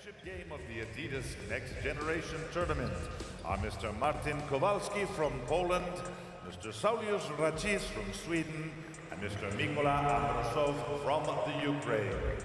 championship game of the Adidas Next Generation Tournament are Mr. Martin Kowalski from Poland, Mr. Sauliusz Racis from Sweden, and Mr. Mikola Ambrosov from the Ukraine.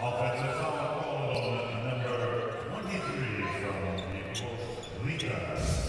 Offensive foul called on number 23 from LIETUVOS Rytas.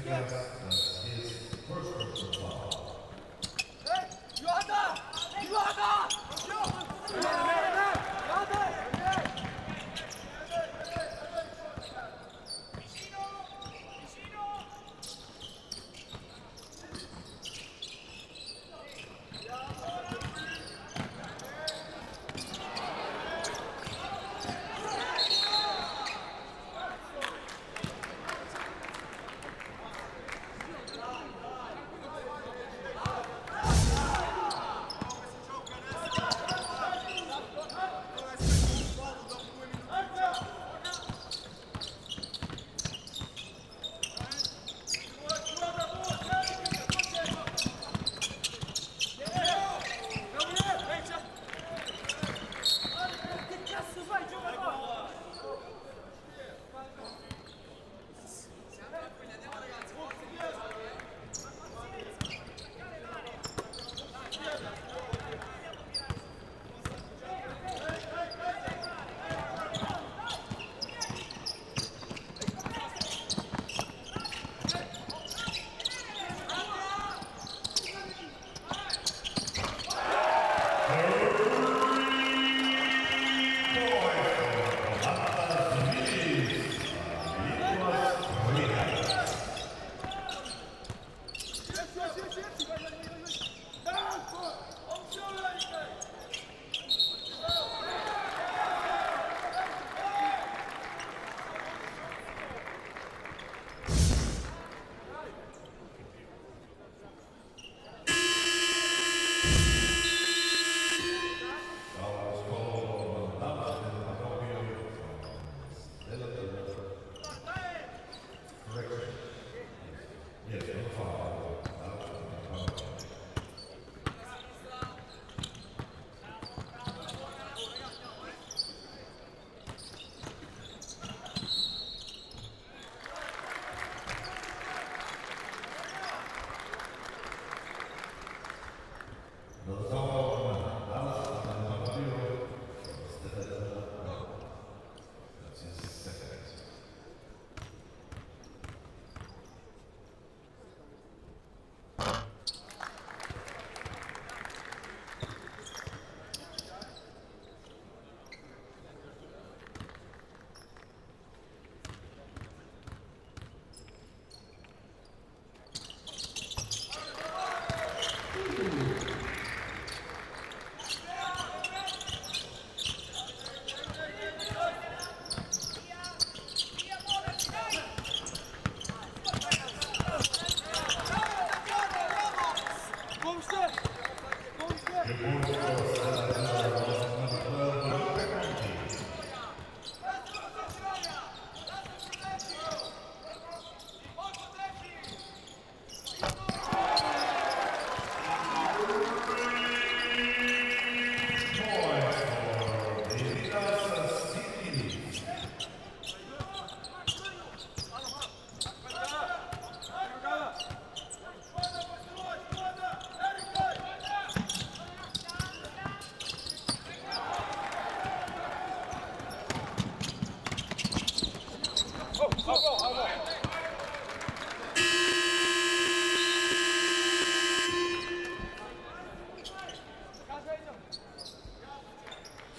Rytas, that's his first personal foul.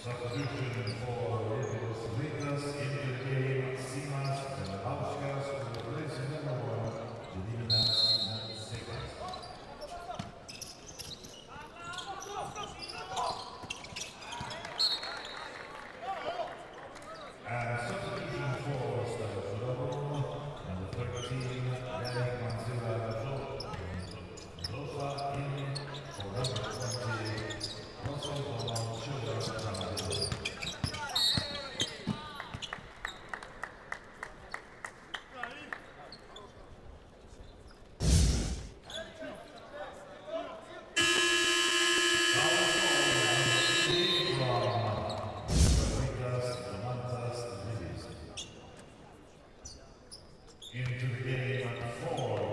Substitution for LIETUVOS RYTAS in the game, STELLA AZZURRA for replacing number 1, Edición. And substitution for STELLA AZZURRA, number 13, Cantera in for number 20, also Baloncesto de into the game for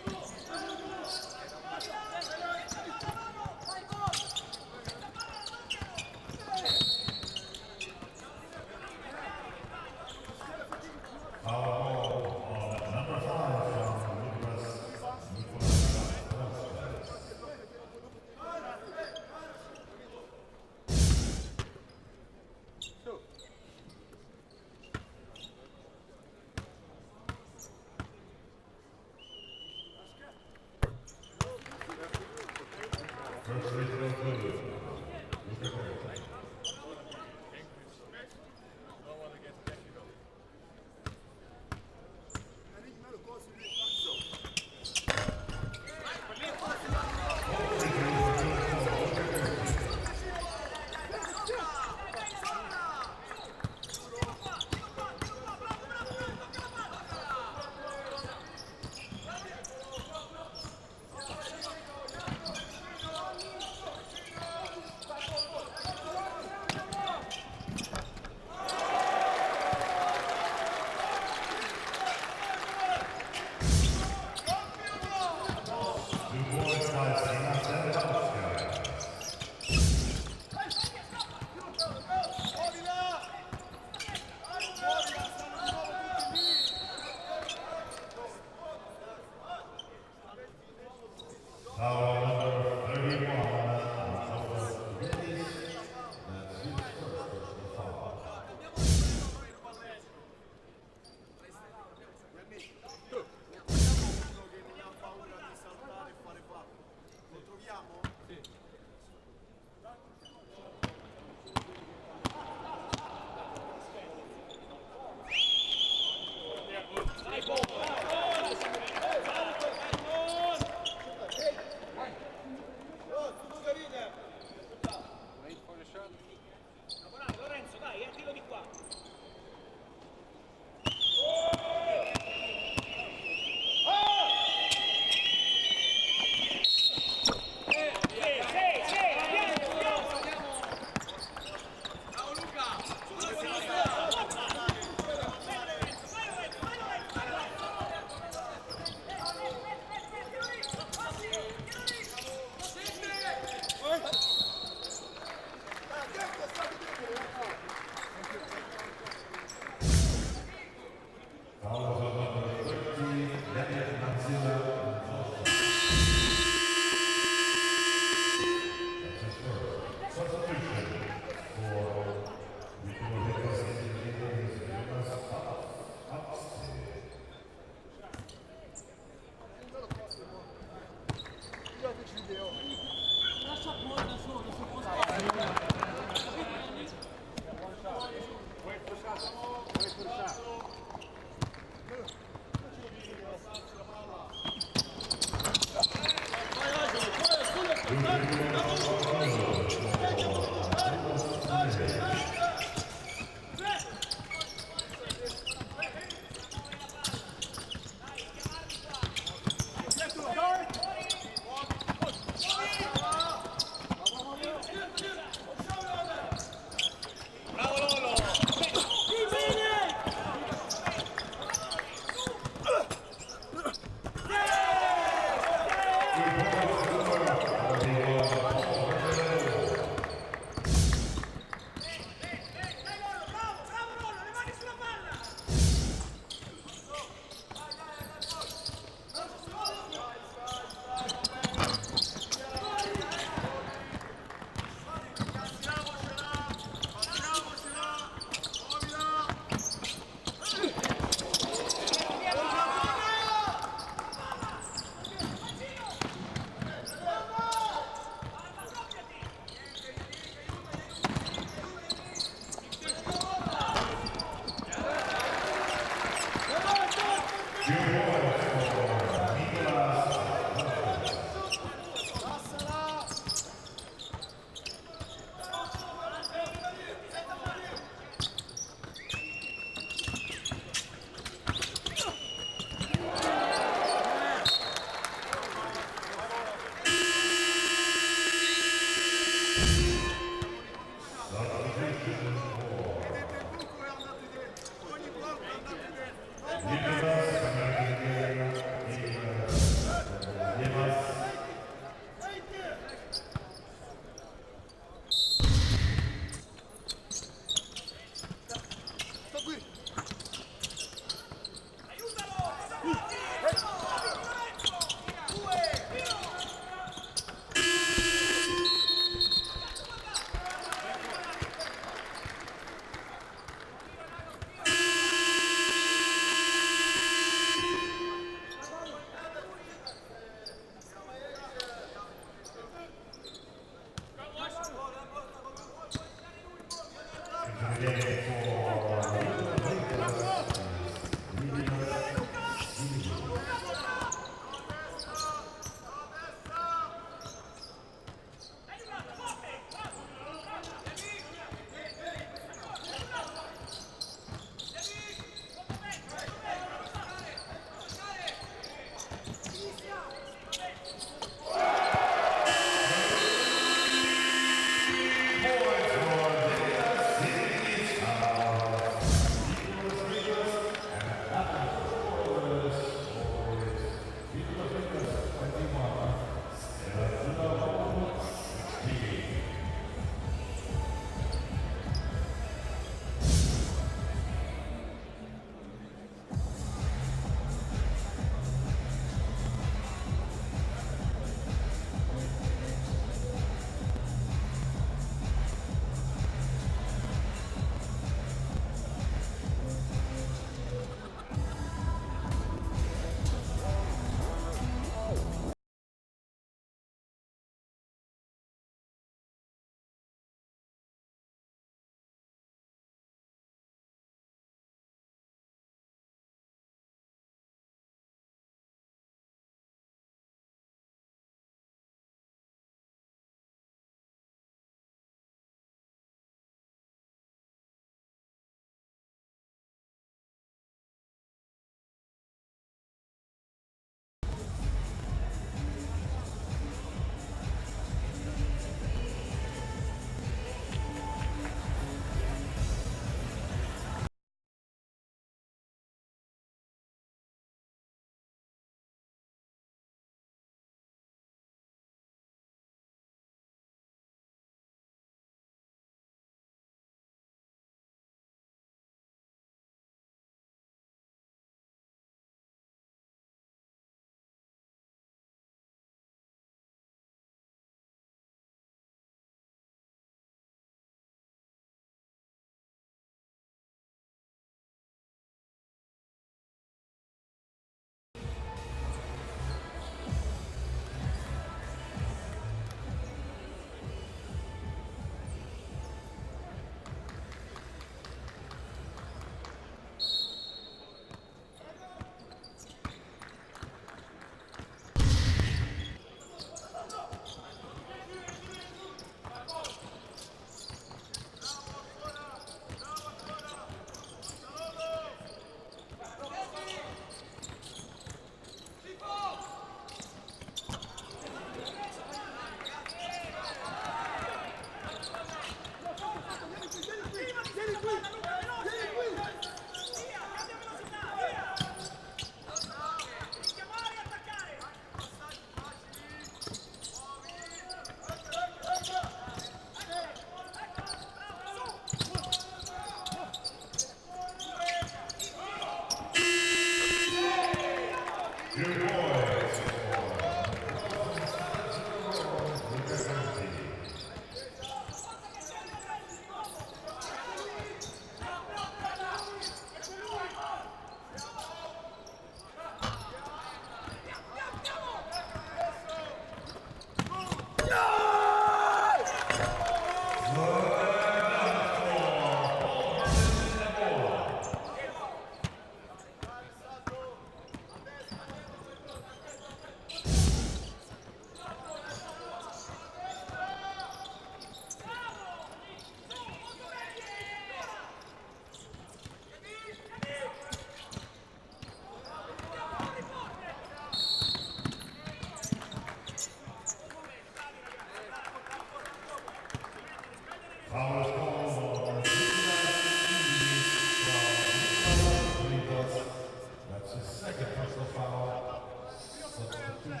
his second personal foul. Substitution.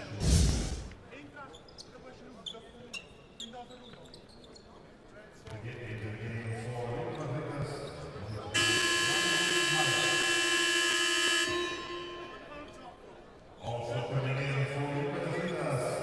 To get into the game for Lietuvos Rytas. Also coming in for Lietuvos Rytas.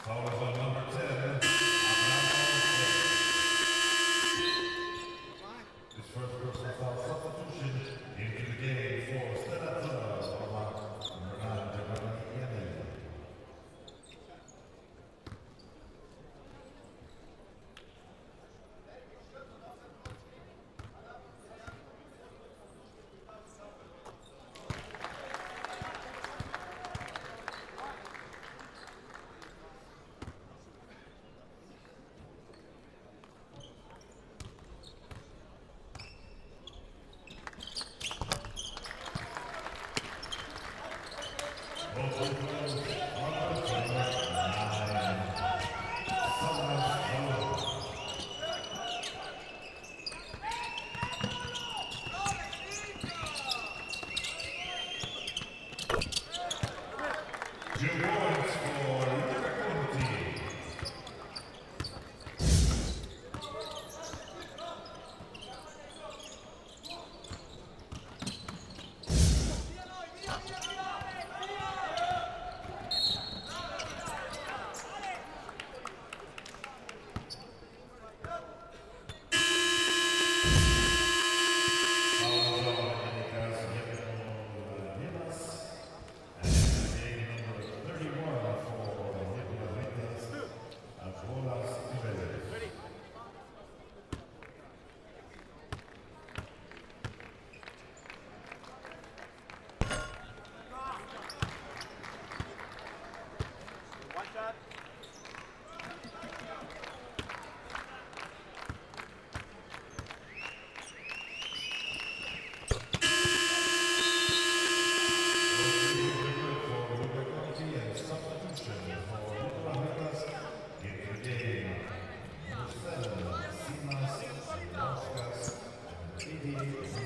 Foul is on number 10. His first personal foul substitution into the game for STELLA AZZURRA, number 9, Imágenes.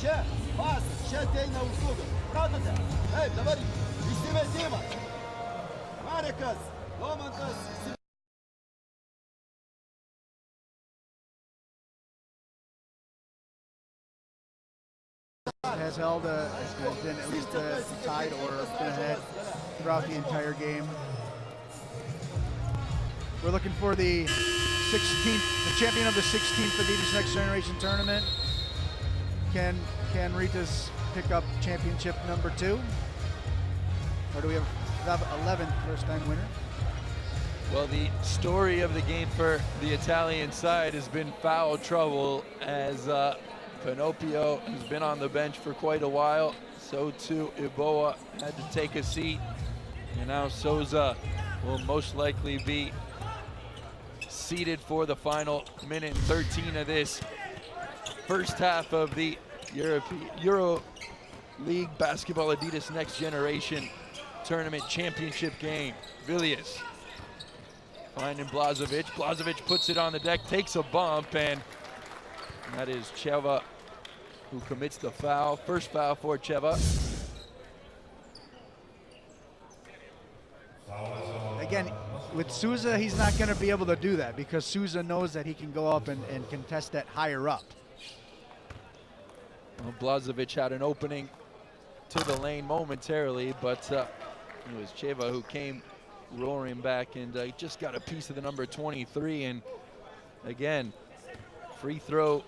Še, pas, še ateina užsuga. Pratote? Taip, dabar išsimetimas. Marekas, Domantas. Has held, has been at least tied or been ahead throughout the entire game. We're looking for the 16th, the champion of the 16th Adidas Next Generation Tournament. Can Rytas pick up championship number 2? Or do we have 11th first-time winner? Well, the story of the game for the Italian side has been foul trouble, as Pinocchio has been on the bench for quite a while. So too Iboa had to take a seat, and now Souza will most likely be seated for the final minute and 13 of this first half of the EuroLeague Basketball Adidas Next Generation Tournament Championship game. Villiers finding Blažević. Blažević puts it on the deck, takes a bump, and that is Cheva who commits the foul. First foul for Cheva. Again, with Souza, he's not going to be able to do that because Souza knows that he can go up and contest that higher up. Well, Blažević had an opening to the lane momentarily, but it was Cheva who came roaring back and just got a piece of the number 23. And again, free throw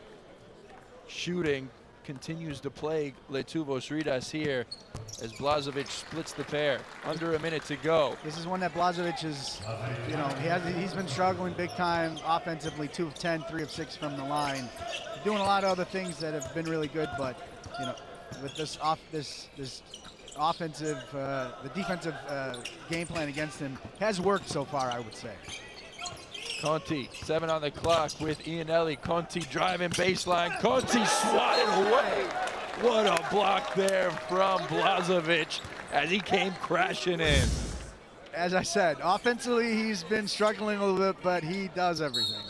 shooting continues to plague LIETUVOS Rytas here as Blažević splits the pair. Under a minute to go. This is one that Blažević is, you know, he's been struggling big time offensively. 2 of 10, 3 of 6 from the line. Doing a lot of other things that have been really good, but you know, with this offensive, the defensive game plan against him has worked so far, I would say. Conti, 7 on the clock with Ianelli. Conti driving baseline. Conti swatted away. What a block there from Blažević as he came crashing in. As I said, offensively he's been struggling a little bit, but he does everything.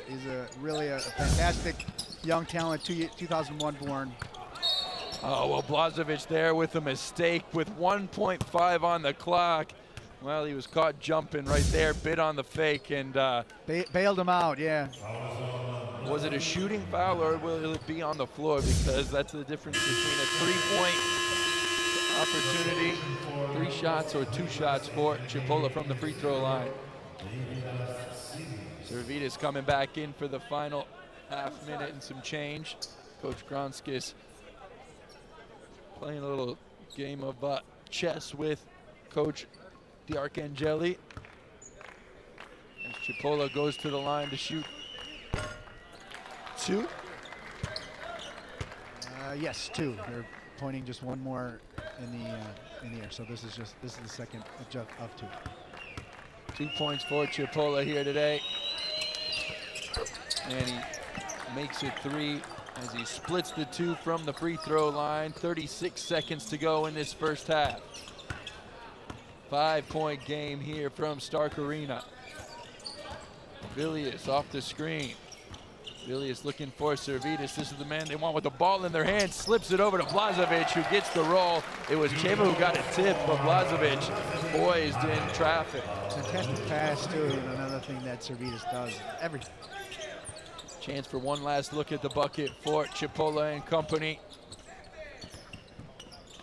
He's really a fantastic young talent, 2001 born. Oh, well, Blažević there with a mistake with 1.5 on the clock. Well, he was caught jumping right there, bit on the fake, and bailed him out, yeah. Was it a shooting foul or will it be on the floor? Because that's the difference between a 3-point opportunity, 3 shots or 2 shots for Chipola from the free throw line. Servidis coming back in for the final half minute and some change. Coach Gronskis playing a little game of chess with Coach D'Arcangeli. As Chipola goes to the line to shoot 2. Yes, 2. They're pointing just one more in the air. So this is the second of 2. 2 points for Chipola here today. And he makes it 3 as he splits the 2 from the free throw line. 36 seconds to go in this first half. 5-point game here from Stark Arena. Villiers off the screen. Villiers looking for Servidis. This is the man they want with the ball in their hands. Slips it over to Blažević, who gets the roll. It was Cheva who got a tip, but Blažević poised in traffic. Fantastic pass, too, and another thing that Servidis does. Everything. Chance for one last look at the bucket for Chipola and company.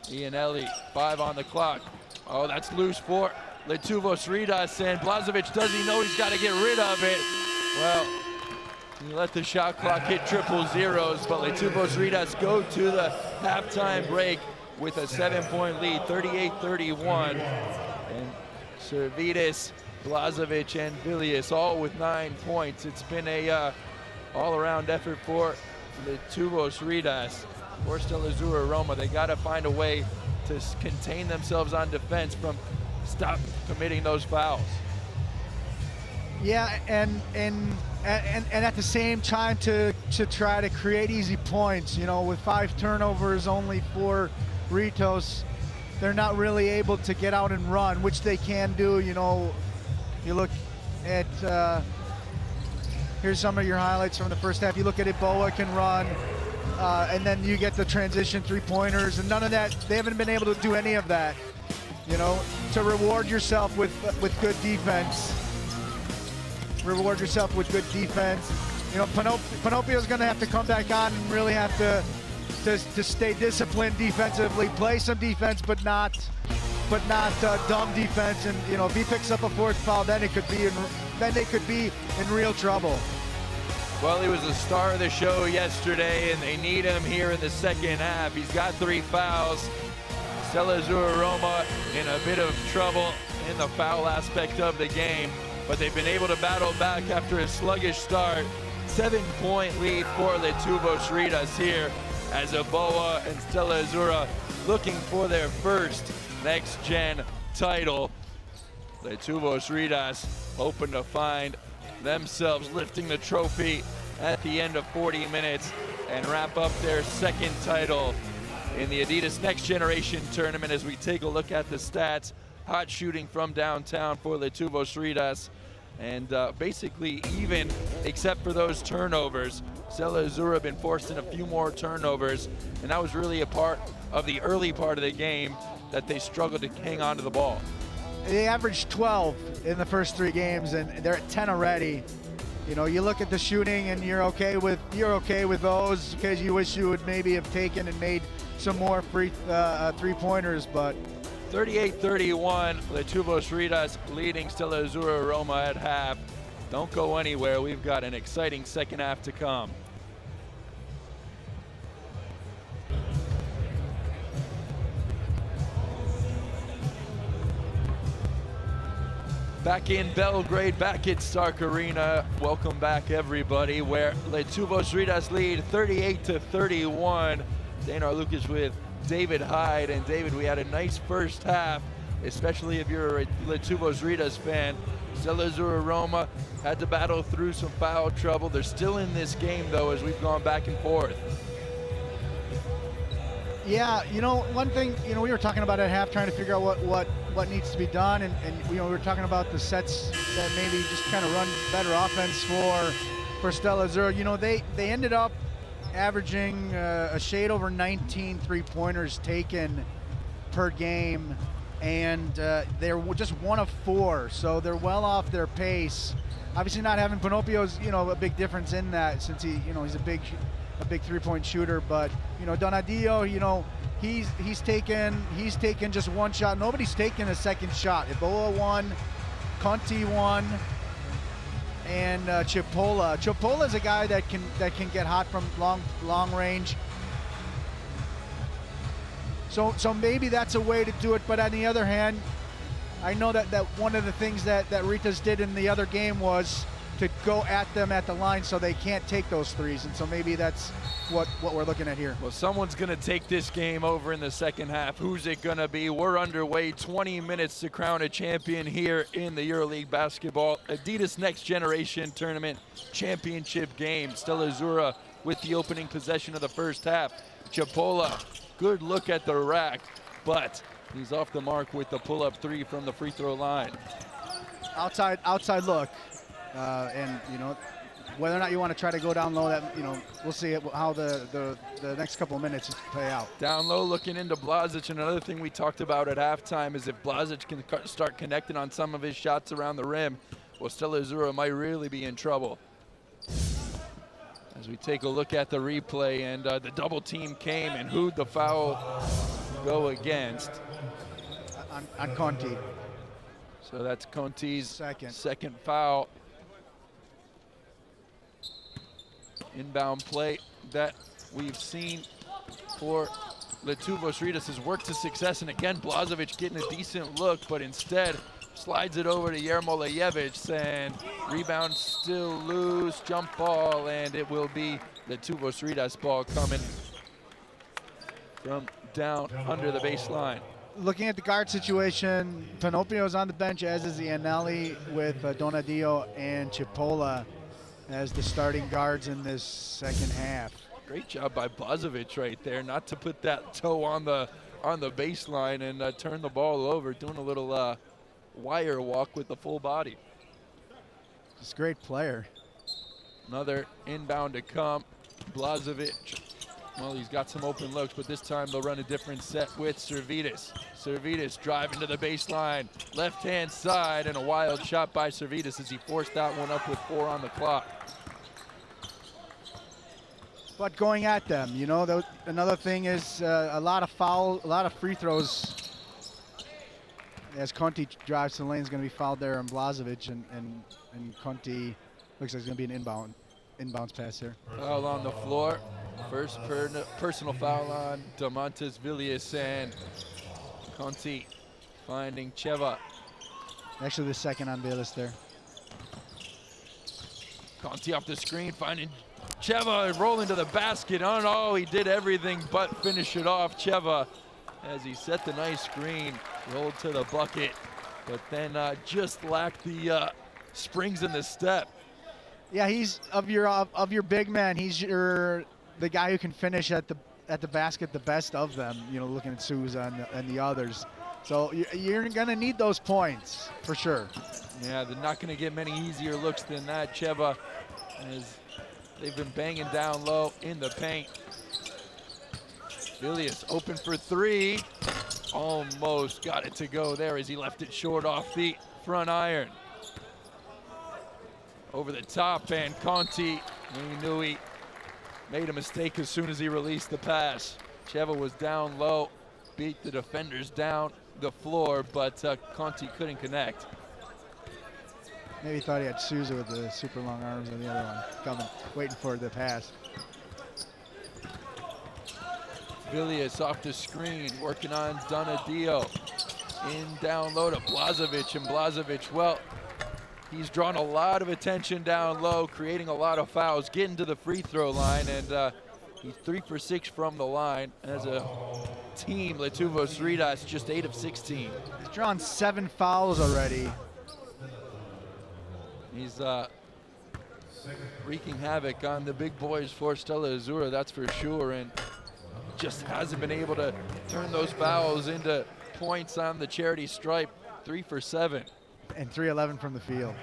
Ianelli, 5 on the clock. Oh, that's loose for LIETUVOS Rytas, and Blažević, does he know he's got to get rid of it? Well, he let the shot clock hit triple zeros, but LIETUVOS Rytas go to the halftime break with a 7-point lead, 38-31. And Servidis, Blažević, and Villiers all with 9 points. It's been a all-around effort for LIETUVOS Rytas. For STELLA AZZURRA Roma, they got to find a way to contain themselves on defense from stop committing those fouls. Yeah, and at the same time to try to create easy points. You know, with 5 turnovers only for Rytas, they're not really able to get out and run, which they can do. You know, you look at here's some of your highlights from the first half. You look at Iboa can run. and then you get the transition three-pointers, and none of that. They haven't been able to do any of that. You know, to reward yourself with good defense. Reward yourself with good defense. You know, Pinopio's going to have to come back on and really have to stay disciplined defensively, play some defense, but not dumb defense. And you know, if he picks up a fourth foul, then they could be in real trouble. Well, he was the star of the show yesterday, and they need him here in the second half. He's got 3 fouls. Stella Azzurra Roma in a bit of trouble in the foul aspect of the game, but they've been able to battle back after a sluggish start. 7-point lead for LIETUVOS Rytas here as Aboa and Stella Azzurra looking for their first next-gen title. LIETUVOS Rytas hoping to find themselves lifting the trophy at the end of 40 minutes and wrap up their second title in the Adidas Next Generation Tournament. As we take a look at the stats, hot shooting from downtown for LIETUVOS Rytas, and basically even except for those turnovers. Stella Azzurra have been forced in a few more turnovers, and that was really a part of the early part of the game that they struggled to hang on to the ball. They averaged 12 in the first 3 games, and they're at 10 already. You know, you look at the shooting, and you're okay with those because you wish you would maybe have taken and made some more free three-pointers, but 38-31, LIETUVOS Rytas leading Stella Azzurra Roma at half. Don't go anywhere. We've got an exciting second half to come. Back in Belgrade, back at Stark Arena. Welcome back, everybody, where LIETUVOS Rytas lead 38-31. Danar Lucas with David Hyde. And David, we had a nice first half, especially if you're a LIETUVOS Rytas fan. Stella Azzurra Roma had to battle through some foul trouble. They're still in this game, though, as we've gone back and forth. Yeah, you know, one thing, you know, we were talking about at half, trying to figure out what needs to be done, and you know, we were talking about the sets that maybe just kind of run better offense for Stella Azzurra. You know, they ended up averaging a shade over 19 three-pointers taken per game, and they're just 1 of 4, so they're well off their pace. Obviously, not having Pinopio's, you know, a big difference in that, since he's a big three-point shooter. But you know, Donadio, you know, he's taken just 1 shot. Nobody's taken a second shot. Ebola 1, Conti 1, and Chipola. Chipola's a guy that can get hot from long range. So maybe that's a way to do it. But on the other hand, I know that one of the things that Rytas did in the other game was to go at them at the line so they can't take those threes, and so maybe that's what we're looking at here. Well, someone's going to take this game over in the second half. Who's it going to be? We're underway. 20 minutes to crown a champion here in the EuroLeague basketball Adidas Next Generation Tournament Championship game. Stella Azzurra with the opening possession of the first half. Chipola, good look at the rack, but he's off the mark with the pull-up 3 from the free throw line. Outside look. And you know, whether or not you want to try to go down low, that, you know, we'll see how the next couple of minutes play out. Down low, looking into Blazic. And another thing we talked about at halftime is if Blazic can start connecting on some of his shots around the rim, well, Stella Azzurra might really be in trouble. As we take a look at the replay, and the double team came, and who'd the foul go against? On Conti. So that's Conti's second foul. Inbound play that we've seen for LIETUVOS Rytas has worked to success, and again, Blazovic getting a decent look, but instead slides it over to Jermo Lejevic, and rebound still loose, jump ball, and it will be LIETUVOS Rytas ball coming from down under the baseline. Looking at the guard situation, Pinopio's on the bench, as is Iannelli, with Donadio and Chipola as the starting guards in this second half. Great job by Blazovic right there, not to put that toe on the baseline and turn the ball over, doing a little wire walk with the full body. He's a great player. Another inbound to come. Blazovic Well, he's got some open looks, but this time they'll run a different set with Servydas. Servydas driving to the baseline, left-hand side, and a wild shot by Servydas as he forced that one up with 4 on the clock. But going at them, you know, another thing is a lot of free throws. As Conti drives to the lane, is going to be fouled there on Blažević, and Conti looks like it's going to be an inbounds pass here. Foul on the floor. First personal foul on Domantas Vilius, and Conti finding Cheva. Actually, the second on Vilius there. Conti off the screen, finding Cheva and rolling to the basket. Oh, he did everything but finish it off. Cheva, as he set the nice screen, rolled to the bucket, but then just lacked the springs in the step. Yeah, he's of your big man. He's the guy who can finish at the basket the best of them. You know, looking at Souza and the others. So you're gonna need those points for sure. Yeah, they're not gonna get many easier looks than that. Cheva, as they've been banging down low in the paint. Vilius open for 3. Almost got it to go there as he left it short off the front iron. Over the top, and Conti, we knew he made a mistake as soon as he released the pass. Cheva was down low, beat the defenders down the floor, but Conti couldn't connect. Maybe he thought he had Souza with the super long arms and the other one coming, waiting for the pass. Vilius off the screen, working on Donadio. In down low to Blažević, and Blažević, well, he's drawn a lot of attention down low, creating a lot of fouls, getting to the free throw line, and he's 3 for 6 from the line. As a team, LIETUVOS RYTAS just 8 of 16. He's drawn 7 fouls already. He's wreaking havoc on the big boys for Stella Azzurra, that's for sure, and just hasn't been able to turn those fouls into points on the charity stripe. 3 for 7. And 3-11 from the field.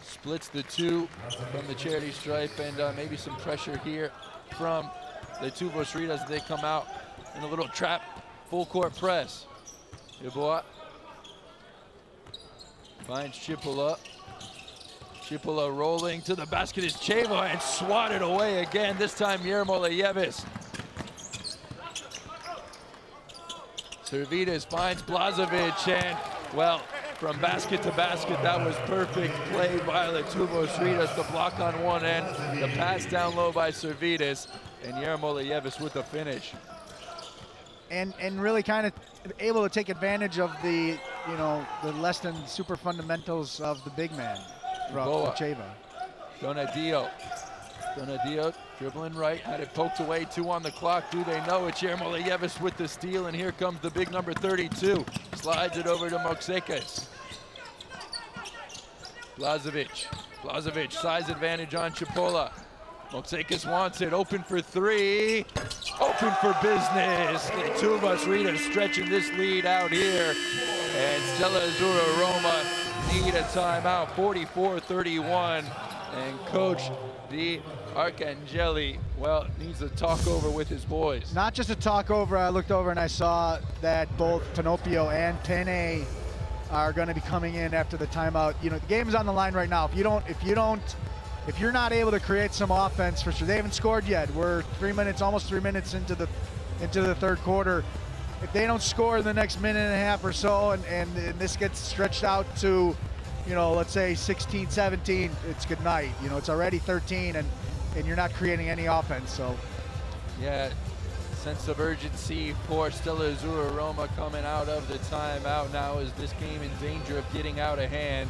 Splits the 2 from the charity stripe, and maybe some pressure here from LIETUVOS RYTAS as they come out in a little trap full court press. Yeboah finds Chipola. Chipola rolling to the basket is Cheva, and swatted away again, this time EuroLeague. Servydas finds Blažević, and, well, from basket to basket, that was perfect play by LIETUVOS RYTAS. The block on one end, the pass down low by Servydas, and EuroLeague with the finish. And really kind of able to take advantage of the, you know, the less than super fundamentals of the big man from Cheva. Donadio dribbling right, had it poked away, 2 on the clock. Do they know it? EuroLeague with the steal, and here comes the big number 32. Slides it over to Mokseikas. Blažević, size advantage on Chipola. Mokseikas wants it, open for 3. Open for business. LIETUVOS RYTAS stretching this lead out here. And Stella Azzurra Roma need a timeout, 44-31. And Coach Di Arcangeli, well, needs a talk over with his boys. Not just a talk over. I looked over and I saw that both Pinopio and Pene are going to be coming in after the timeout. You know, the game's on the line right now. If you're not able to create some offense, for sure, they haven't scored yet. We're almost 3 minutes into the third quarter. If they don't score in the next minute and a half or so, and this gets stretched out to, you know, let's say 16, 17, it's good night. You know, it's already 13, and you're not creating any offense. So, yeah, sense of urgency for Stella Azzurra Roma coming out of the timeout now. Is this game in danger of getting out of hand?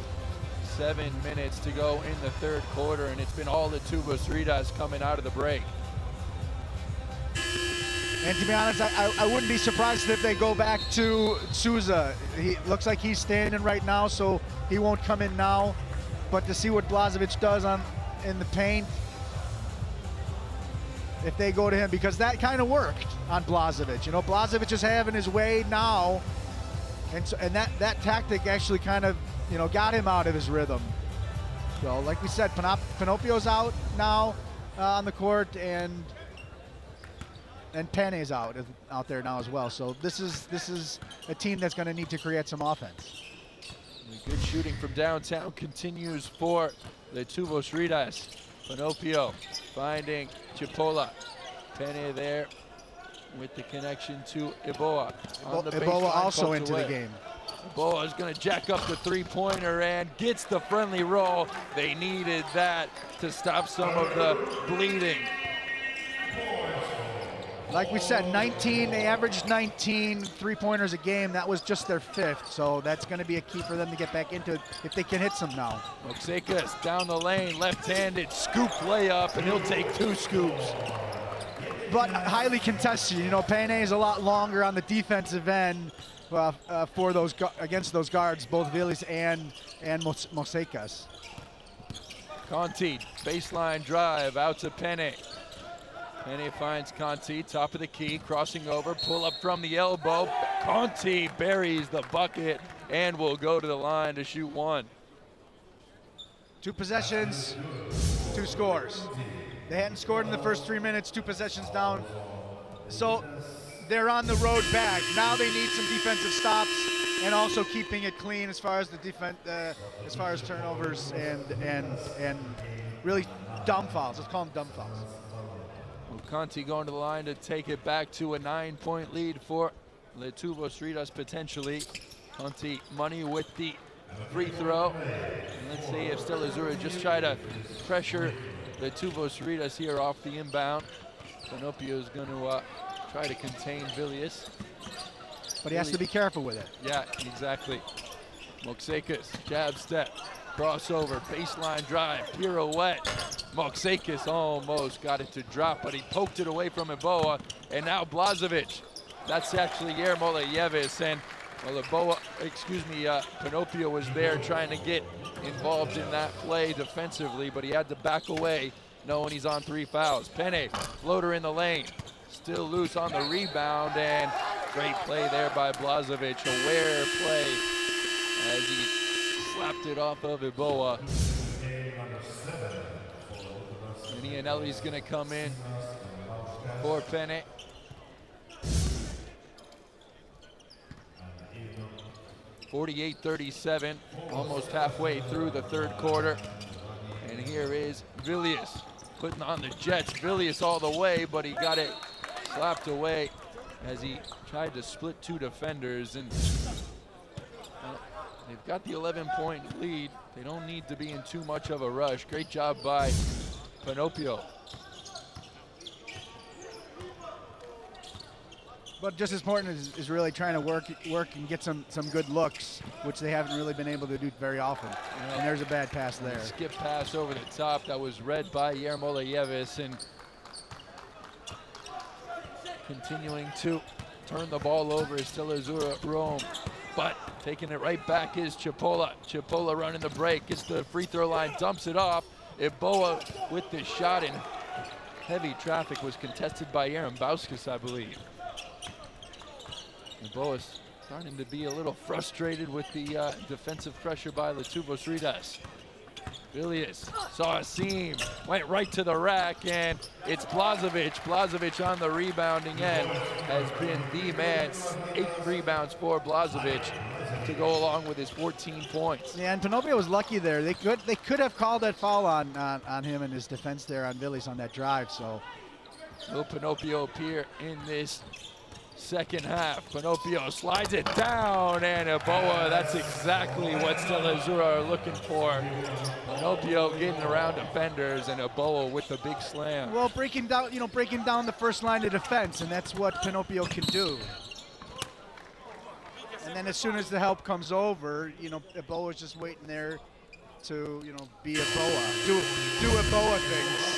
7 minutes to go in the third quarter, and it's been all LIETUVOS RYTAS coming out of the break. And to be honest, I wouldn't be surprised if they go back to Souza. He looks like he's standing right now, so he won't come in now. But to see what Blažević does in the paint, if they go to him, because that kind of worked on Blažević. You know, Blažević is having his way now, and that tactic actually kind of, you know, got him out of his rhythm. So like we said, Pinocchio's out now on the court, and Pene's out there now as well. So this is a team that's going to need to create some offense. Good shooting from downtown continues for LIETUVOS RYTAS. Pinocchio finding Chipola. Pene there with the connection to Iboa. Iboa also into the game. Iboa is going to jack up the three-pointer and gets the friendly roll. They needed that to stop some of the bleeding. Like we said, they averaged 19 three-pointers a game. That was just their 5th, so that's going to be a key for them to get back into it if they can hit some now. Moxecas down the lane, left-handed, scoop layup, and he'll take 2 scoops. But highly contested. You know, Pene is a lot longer on the defensive end for those against those guards, both Villis and Moxecas. Conti, baseline drive out to Pene. Pene finds Conti, top of the key, crossing over, pull up from the elbow. Conti buries the bucket and will go to the line to shoot 1. 2 possessions, 2 scores. They hadn't scored in the first 3 minutes, 2 possessions down. So they're on the road back. Now they need some defensive stops and also keeping it clean as far as the defense, as far as turnovers and really dumb fouls. Let's call them dumb fouls. Conti going to the line to take it back to a 9-point lead for LIETUVOS RYTAS potentially. Conti money with the free throw. And let's see if Stella Azzurra just try to pressure LIETUVOS RYTAS here off the inbound. Pinocchio is going to try to contain Villius. But he has to be careful with it. Yeah, exactly. Moxecas, jab step, crossover, baseline drive, pirouette. Moxecas almost got it to drop, but he poked it away from Iboa. And now Blažević. That's actually Yermolayevis. And well, Pinocchio was there trying to get involved in that play defensively, but he had to back away knowing he's on 3 fouls. Pene, floater in the lane, still loose on the rebound, and great play there by Blažević. Aware play as he slapped it off of Iboa. And Ianelli's gonna come in for Pene. (48-37), almost halfway through the 3rd quarter. And here is Villius putting on the Jets. Villius all the way, but he got it slapped away as he tried to split 2 defenders. And they've got the 11-point lead. They don't need to be in too much of a rush. Great job by Pinocchio. But just as important is really trying to work and get some good looks, which they haven't really been able to do very often. Yeah. And there's a bad pass there. Skip pass over the top that was read by Yermolayevis, and continuing to turn the ball over is Stella Azzurra Rome. But taking it right back is Chipola. Chipola running the break, gets the free throw line, dumps it off. Iboa with the shot, and heavy traffic was contested by Aaron Bauskas, I believe. Iboa's starting to be a little frustrated with the defensive pressure by LIETUVOS RYTAS. Villius saw a seam, went right to the rack, and it's Blažević. Blažević on the rebounding end has been the man. 8 rebounds for Blažević to go along with his 14 points. Yeah, and Pinocchio was lucky there. They could have called that foul on him and his defense there on Villius on that drive. So will Pinocchio appear in this second half? Pinocchio slides it down, and Iboa, that's exactly what Stella Azzurra are looking for. Pinocchio getting around defenders, and Iboa with the big slam. Well, breaking down the first line of defense, and that's what Pinocchio can do. And then as soon as the help comes over, Iboa's just waiting there to, be Iboa, do Iboa things.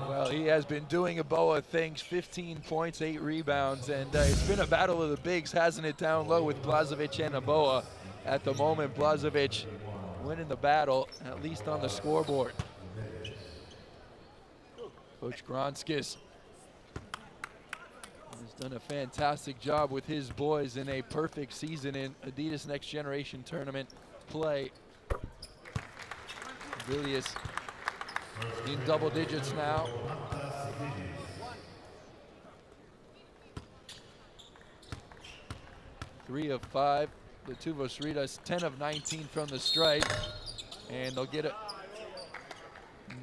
Well, he has been doing Iboa things, 15 points, 8 rebounds, and it's been a battle of the bigs, hasn't it, down low with Blažević and Iboa. At the moment, Blažević winning the battle, at least on the scoreboard. Coach Gronskis has done a fantastic job with his boys in a perfect season in Adidas Next Generation Tournament play. Vilius in double digits now. 3 of 5. LIETUVOS RYTAS 10 of 19 from the stripe, and they'll get a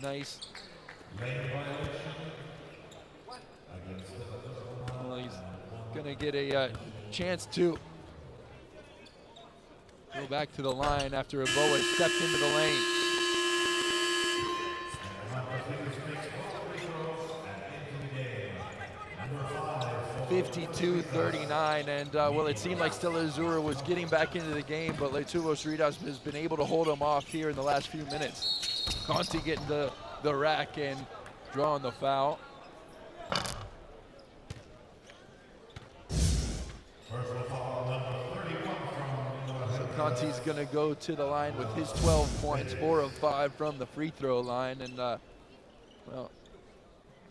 nice. Well, he's gonna get a chance to go back to the line after Eboa stepped into the lane. 52-39, and well, it seemed like Stella Azzurra was getting back into the game, but LIETUVOS RYTAS has been able to hold them off here in the last few minutes. Conti getting the rack and drawing the foul. So Conti's gonna go to the line with his 12 points, 4 of 5 from the free throw line, and well,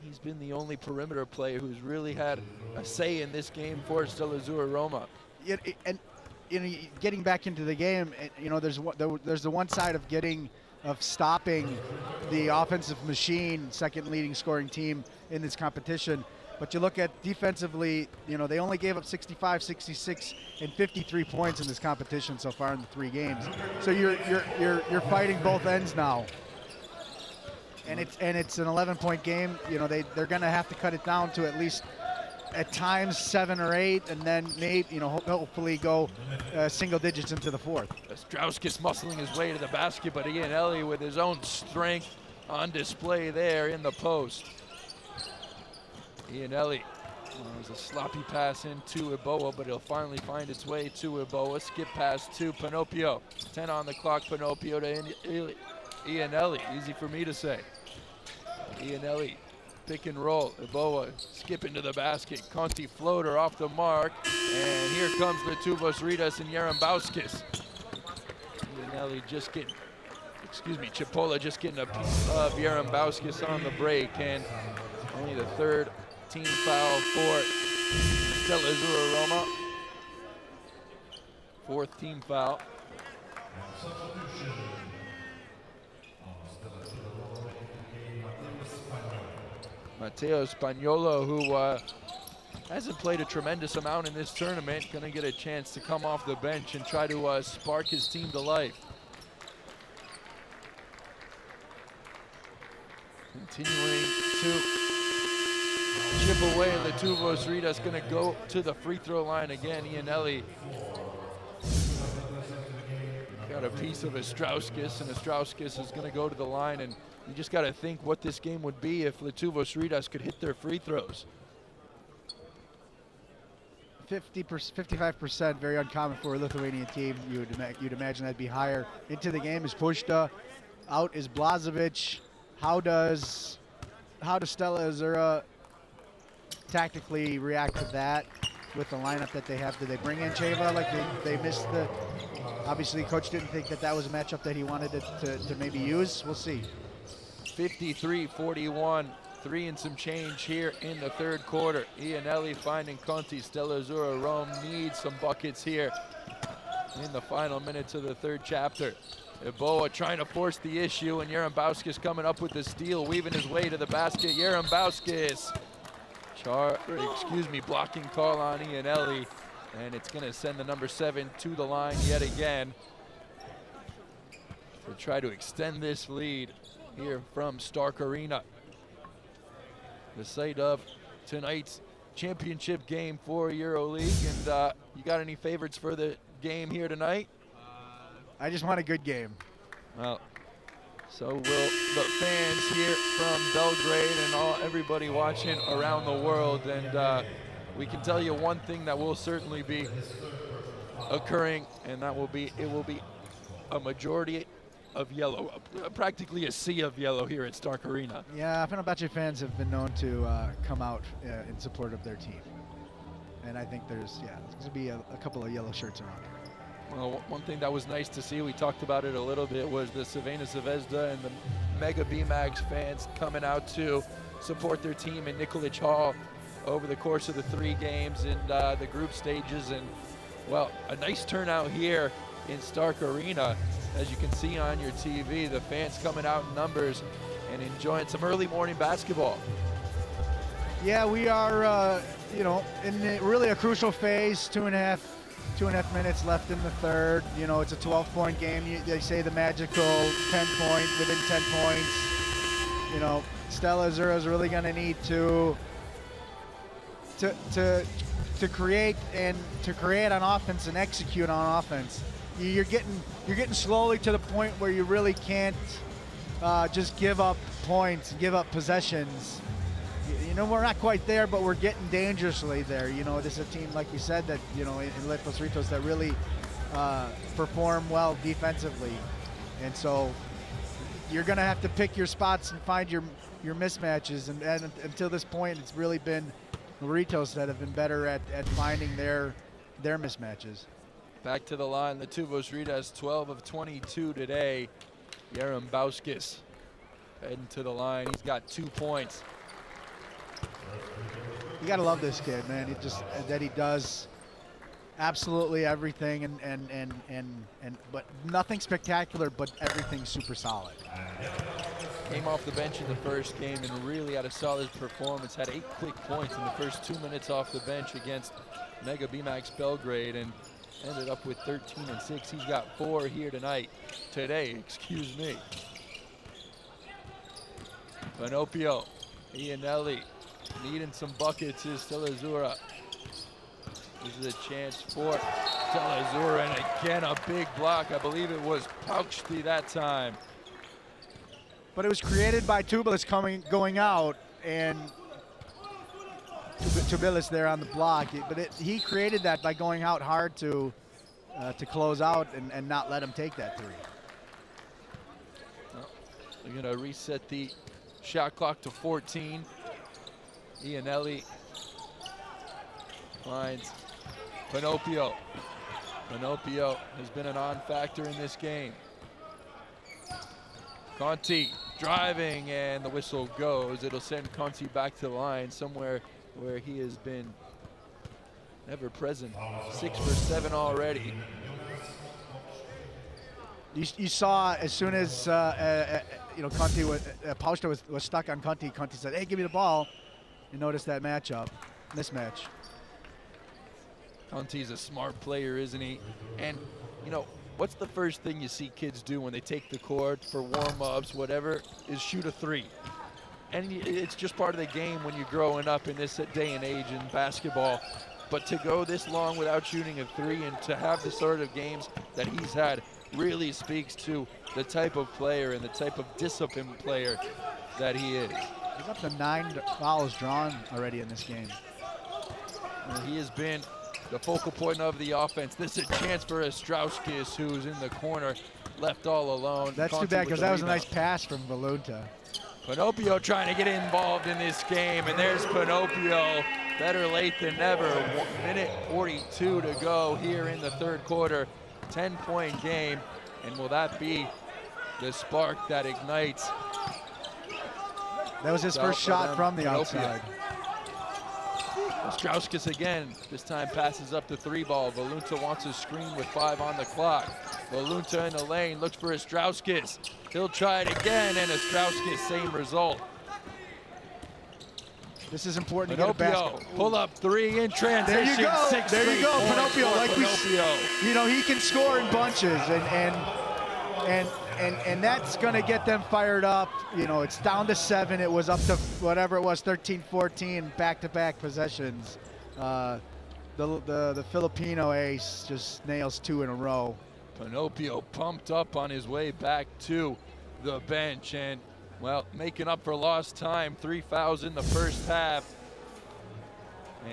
he's been the only perimeter player who's really had a say in this game for Stella Azzurra Roma. Yeah, and you know, getting back into the game, you know, there's the one side of stopping the offensive machine, second leading scoring team in this competition. But you look at defensively, you know, they only gave up 65, 66, and 53 points in this competition so far in the 3 games. So you're fighting both ends now. And it's an 11-point game. You know, they're going to have to cut it down to at least at times 7 or 8, and then maybe, you know, hopefully go single digits into the 4th. Strauskis muscling his way to the basket, but Ianelli with his own strength on display there in the post. Ianelli, there's a sloppy pass into Eboa, but he'll finally find its way to Eboa. Skip pass to Pinocchio. 10 on the clock. Pinocchio to Ianelli, easy for me to say. Ianelli, pick and roll. Eboa skipping to the basket. Conti floater off the mark. And here comes LIETUVOS RYTAS and Yarembowskis. Ianelli just getting, Chipola just getting a piece of Yarembowskis on the break. And only the 3rd team foul for Stella Azzurra Roma. 4th team foul. Matteo Spagnuolo, who hasn't played a tremendous amount in this tournament, going to get a chance to come off the bench and try to spark his team to life. Continuing to chip away, LIETUVOS RYTAS going to go to the free throw line again. Ianelli got a piece of Strauskis, and Strauskis is going to go to the line, and you just got to think what this game would be if LIETUVOS RYTAS could hit their free throws. 55%, very uncommon for a Lithuanian team. You'd imagine that'd be higher. Into the game is Pushta, out is Blažević. How does Stella Azzurra tactically react to that with the lineup that they have? Do they bring in Cheva like they missed the? Obviously, coach didn't think that was a matchup that he wanted to maybe use. We'll see. 53-41, 3 and some change here in the 3rd quarter. Ianelli finding Conti. Stella Azzurra Rome needs some buckets here in the final minutes of the 3rd chapter. Eboa trying to force the issue, and Yarembowskis coming up with the steal, weaving his way to the basket. Yarembowskis, blocking call on Ianelli, and it's going to send the number 7 to the line yet again to try to extend this lead here from Stark Arena, the site of tonight's championship game for EuroLeague. And you got any favorites for the game here tonight? I just want a good game. Well, so will the fans here from Belgrade and everybody watching around the world. And we can tell you one thing that will certainly be occurring, and that will be, it will be a majority of yellow, practically a sea of yellow here at Stark Arena. Yeah, Fenerbahce fans have been known to come out in support of their team. And I think there's going to be a couple of yellow shirts around here. Well, one thing that was nice to see, we talked about it a little bit, was the Crvena Zvezda and the Mega BMAX fans coming out to support their team in Nikolić Hall over the course of the 3 games in the group stages. And, well, a nice turnout here in Stark Arena. as you can see on your TV, the fans coming out in numbers and enjoying some early morning basketball. Yeah, we are, you know, in really a crucial phase. Two and a half minutes left in the third. You know, it's a 12-point game. They say the magical 10 point within 10 points. You know, Stella Azzurra is really going to need to create on offense and execute on offense. You're getting slowly to the point where you really can't just give up points, give up possessions. You know, we're not quite there, but we're getting dangerously there. You know, this is a team, like you said, that, you know, in LIETUVOS RYTAS that really perform well defensively. And so you're going to have to pick your spots and find your mismatches. And until this point, it's really been the Rytas that have been better at finding their mismatches. Back to the line, LIETUVOS RYTAS 12 of 22 today. Jaron Bauskis heading to the line. He's got 2 points. You gotta love this kid, man. He just that he does absolutely everything, but nothing spectacular, but everything super solid. Came off the bench in the first game and really had a solid performance. Had 8 quick points in the first 2 minutes off the bench against Mega BMAX Belgrade and ended up with 13 and 6. He's got 4 here today, excuse me. Pinopio, Ianelli, needing some buckets is Stella Azzurra. This is a chance for Stella Azzurra, and again a big block. I believe it was Pauchti that time. But it was created by Tubilis going out, and Tubilis there on the block. But he created that by going out hard to close out and not let him take that three. Well, they're going to reset the shot clock to 14. Ianelli finds Pinopio. Pinopio has been a non-factor in this game. Conti driving, and the whistle goes. It'll send Conti back to the line somewhere where he has been ever present. 6 for 7 already. You saw as soon as you know, Conti Pauchta was stuck on Conti. Conti said, "Hey, give me the ball." You notice that mismatch. Conti's a smart player, isn't he? And you know, what's the first thing you see kids do when they take the court for warm-ups, whatever, is shoot a three. And it's just part of the game when you're growing up in this day and age in basketball. But to go this long without shooting a three and to have the sort of games that he's had really speaks to the type of player and the type of disciplined player that he is. He's up to 9 fouls drawn already in this game. And he has been the focal point of the offense. This is a chance for Astrauskis, who's in the corner, left all alone. That's too bad, because that was a nice pass from Volunta. Pinopio trying to get involved in this game, and there's Pinopio. Better late than never. 1:42 to go here in the third quarter. 10-point game, and will that be the spark that ignites? That was his first shot from the outside. Astrauskis again, this time passes up the 3-ball. Volunta wants a screen with 5 on the clock. Volunta in the lane, looks for Astrauskis. He'll try it again, and Astrauskis, same result. This is important to get a basket. Pull up 3 in transition. There you go. There you go, Pinopio. Like Pinopio. You know, he can score in bunches, and that's going to get them fired up. You know, it's down to 7. It was up to whatever it was, 13-14, back-to-back possessions. The Filipino ace just nails 2 in a row. Pinopio pumped up on his way back to the bench, and well, making up for lost time. 3 fouls in the first half,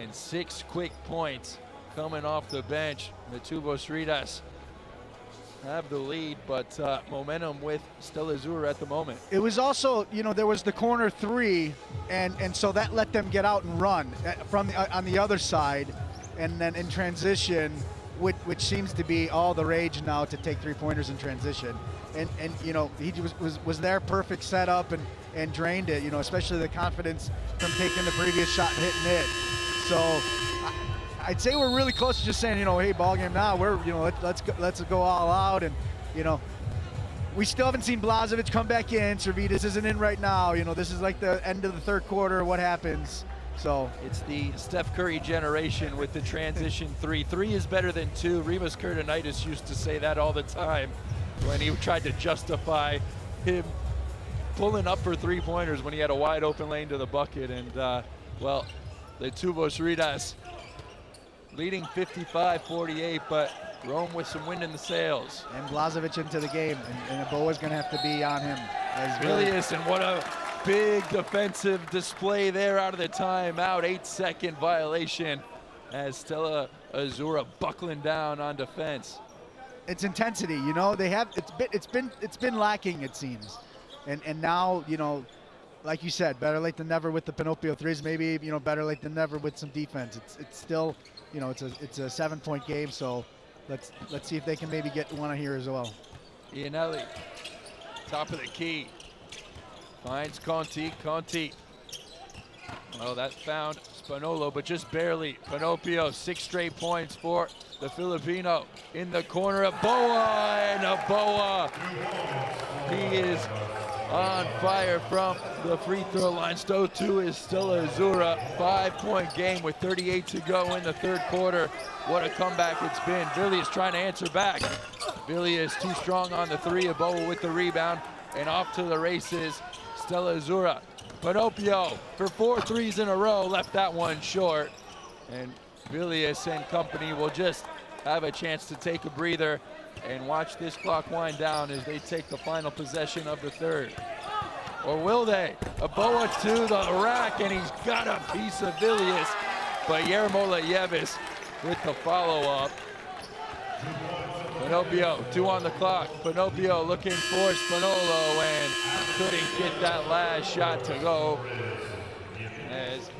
and 6 quick points coming off the bench. LIETUVOS RYTAS have the lead, but momentum with Stella Azzurra at the moment. It was also, you know, there was the corner 3, and so that let them get out and run from on the other side, and then in transition, which seems to be all the rage now, to take 3-pointers in transition. And you know, he was there, perfect setup, and drained it. You know, especially the confidence from taking the previous shot and hitting it. So I'd say we're really close to just saying, you know, hey, ball game now. We're, you know, let's go all out, and you know, we still haven't seen Blažević come back in. Sirvitas isn't in right now. You know, this is like the end of the third quarter. What happens? So it's the Steph Curry generation with the transition three. 3 is better than 2. Rimas Kurtinaitis used to say that all the time when he tried to justify him pulling up for 3-pointers when he had a wide open lane to the bucket. And well, LIETUVOS Rytas leading 55-48, but Rome with some wind in the sails. And Blažević into the game, and Eboa's going to have to be on him. Really is, and what a big defensive display there out of the timeout. 8-second violation as Stella Azzurra buckling down on defense. It's intensity, you know. They have it's been lacking, it seems, and now, you know, like you said, better late than never with the Pinopio threes. Maybe, you know, better late than never with some defense. It's still, you know, it's a 7-point game. So let's see if they can maybe get one here as well. Ianelli, top of the key, finds Conti. Well, that found Spagnolo, but just barely. Pinopio, 6 straight points for the Filipino. In the corner, Eboa, and Eboa, he is on fire from the free throw line. So too is Stella Azzurra. 5-point game with 38 to go in the third quarter. What a comeback it's been. Billy is trying to answer back. Billy is too strong on the 3. Eboa with the rebound, and off to the races. Stella Azzurra. Pinopio for 4 threes in a row, left that one short. And Villius and company will just have a chance to take a breather and watch this clock wind down as they take the final possession of the third. Or will they? Eboa to the rack, and he's got a piece of Villius, but Yermo Lejevis with the follow-up. Pinopio, 2 on the clock. Pinopio looking for Spagnolo and couldn't get that last shot to go. As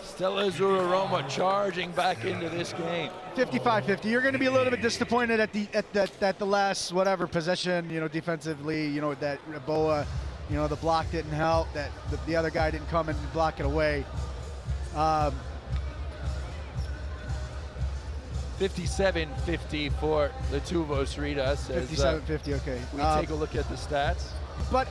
Stella Azzurra Roma charging back into this game. 55-50. You're going to be a little bit disappointed at the last whatever possession, you know, defensively, you know, that Eboa, you know, the block didn't help, that the other guy didn't come and block it away. 57-50 for LIETUVOS Rytas. 57-50, okay. We take a look at the stats. But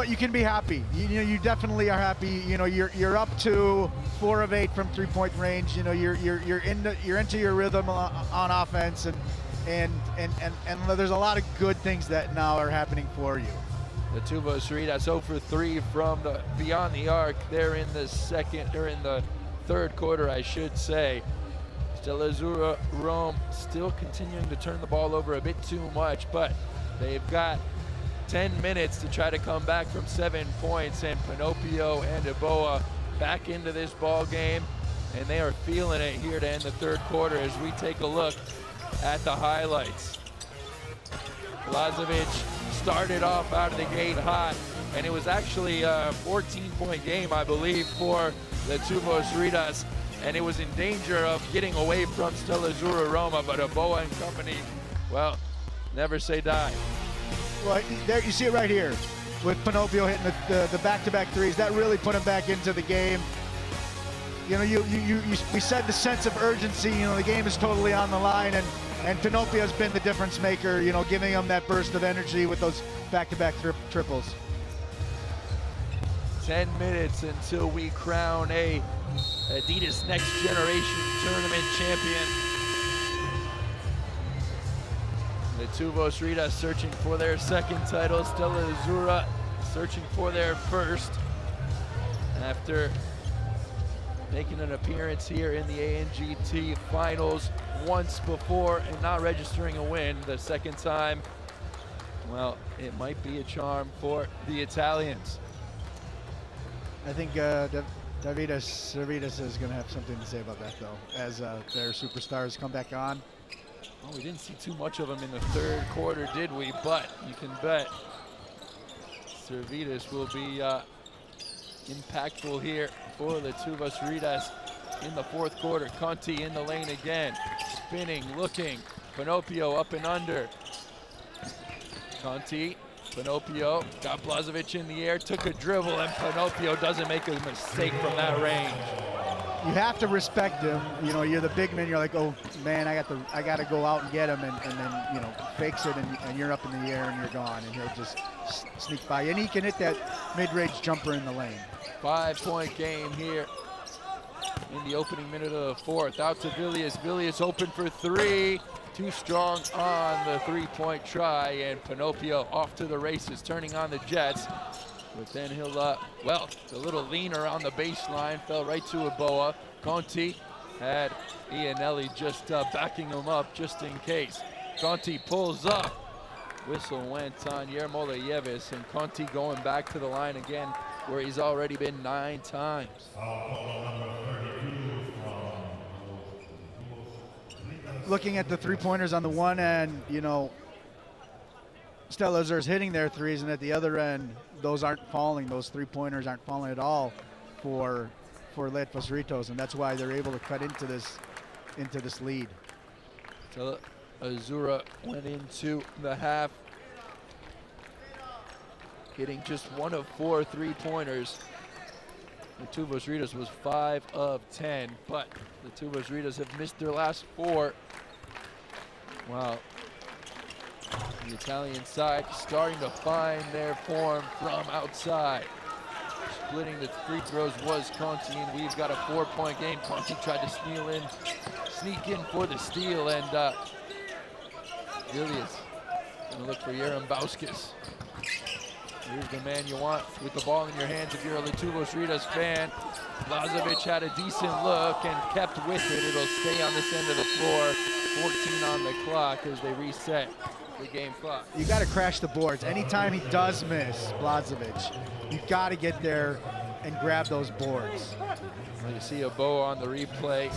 you can be happy. You know, you definitely are happy. You know, you're up to 4 of 8 from 3-point range. You know, you're into your rhythm on offense, and there's a lot of good things that now are happening for you. LIETUVOS Rytas 0 for 3 from beyond the arc. They're in the third quarter, I should say. Stella Azzurra Rome still continuing to turn the ball over a bit too much, but they've got 10 minutes to try to come back from 7 points, and Pinopio and Eboa back into this ball game, and they are feeling it here to end the third quarter as we take a look at the highlights. Blažević started off out of the gate hot, and it was actually a 14-point game, I believe, for LIETUVOS Rytas, and it was in danger of getting away from Stella Azzurra Roma, but Eboa and company, well, never say die. Well, there you see it right here with Pinopio hitting the back-to-back threes. That really put him back into the game. You know, we said the sense of urgency. You know, the game is totally on the line, and Pinopio's been the difference maker. You know, giving him that burst of energy with those back-to-back triples. 10 minutes until we crown a Adidas Next Generation Tournament champion. LIETUVOS Rytas searching for their second title. Stella Azzurra searching for their first after making an appearance here in the ANGT finals once before and not registering a win the second time. Well, it might be a charm for the Italians. I think Sirvitas is going to have something to say about that, though, as their superstars come back on. Well, we didn't see too much of them in the third quarter, did we? But you can bet Sirvitas will be impactful here for LIETUVOS Rytas in the fourth quarter. Conti in the lane again, spinning, looking. Pinopio up and under. Conti, Pinopio, got Blažević in the air, took a dribble, and Pinopio doesn't make a mistake from that range. you have to respect him. You know, you're the big man. You're like, oh man, I got to go out and get him, and then you know, fakes it, and you're up in the air and you're gone, and he'll just sneak by, and he can hit that mid-range jumper in the lane. 5-point game here in the opening minute of the fourth. Out to Villiers. Villiers open for three. Too strong on the three-point try, and Pinocchio off to the races, turning on the Jets. But then he'll, well, a little leaner on the baseline, fell right to Eboa. Conti had Iannelli just backing him up just in case. Conti pulls up. Whistle went on Yermo Lieves, and Conti going back to the line again, where he's already been 9 times. Looking at the three-pointers on the one end, you know, Stella Azzurra's hitting their threes, and at the other end, those aren't falling. Those three-pointers aren't falling at all for LIETUVOS Rytas, and that's why they're able to cut into this lead. Stella Azzurra went into the half hitting just 1 of 4 three-pointers. LIETUVOS Rytas was 5 of 10, but LIETUVOS Rytas have missed their last 4. Wow. The Italian side starting to find their form from outside. Splitting the free throws was Conti, and we've got a 4-point game. Conti tried to sneak in for the steal, and Villiers gonna look for Yarembowskis. Here's the man you want with the ball in your hands if you're a LIETUVOS Rytas fan. Blažević had a decent look and kept with it. It'll stay on this end of the floor. 14 on the clock as they reset the game clock. You got to crash the boards. Anytime he does miss, Blažević, you've got to get there and grab those boards. Well, you see Eboa on the replay.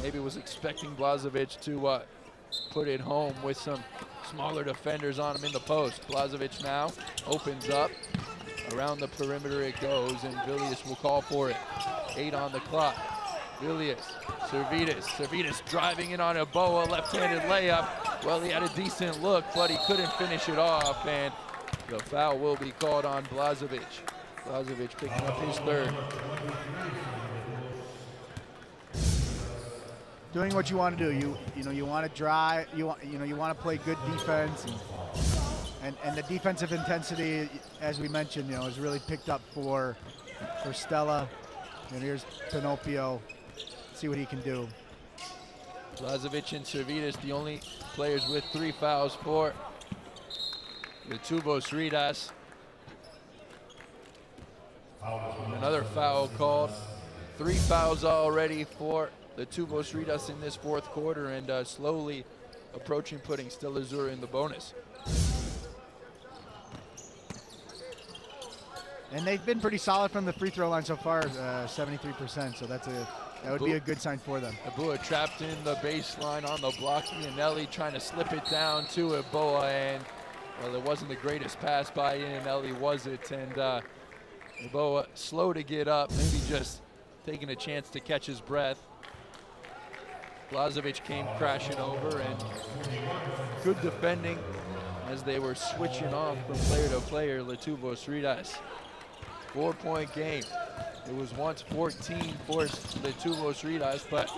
Maybe was expecting Blažević to put it home with some smaller defenders on him in the post. Blažević now opens up. Around the perimeter it goes, and Villiers will call for it. 8 on the clock. Villiers, Servidis driving in on Eboa, left-handed layup. Well, he had a decent look, but he couldn't finish it off, and the foul will be called on Blažević. Blažević picking up his 3rd. Doing what you want to do. You want to drive. You want to play good defense, and the defensive intensity, as we mentioned, is really picked up for Stella. And here's Pinocchio. See what he can do. Blažević and Servidis, the only players with 3 fouls for LIETUVOS Rytas. Another foul called. 3 fouls already for LIETUVOS Rytas in this 4th quarter, and slowly approaching putting Stella Azzurra in the bonus. And they've been pretty solid from the free throw line so far, 73%. So that would be a good sign for them. Eboa trapped in the baseline on the block. Iannelli trying to slip it down to Eboa, and well, it wasn't the greatest pass by Iannelli, was it? And Eboa slow to get up, maybe just taking a chance to catch his breath. Blažević came crashing over, and good defending as they were switching off from player to player. LIETUVOS Rytas. 4-point game. It was once 14 for LIETUVOS Rytas, but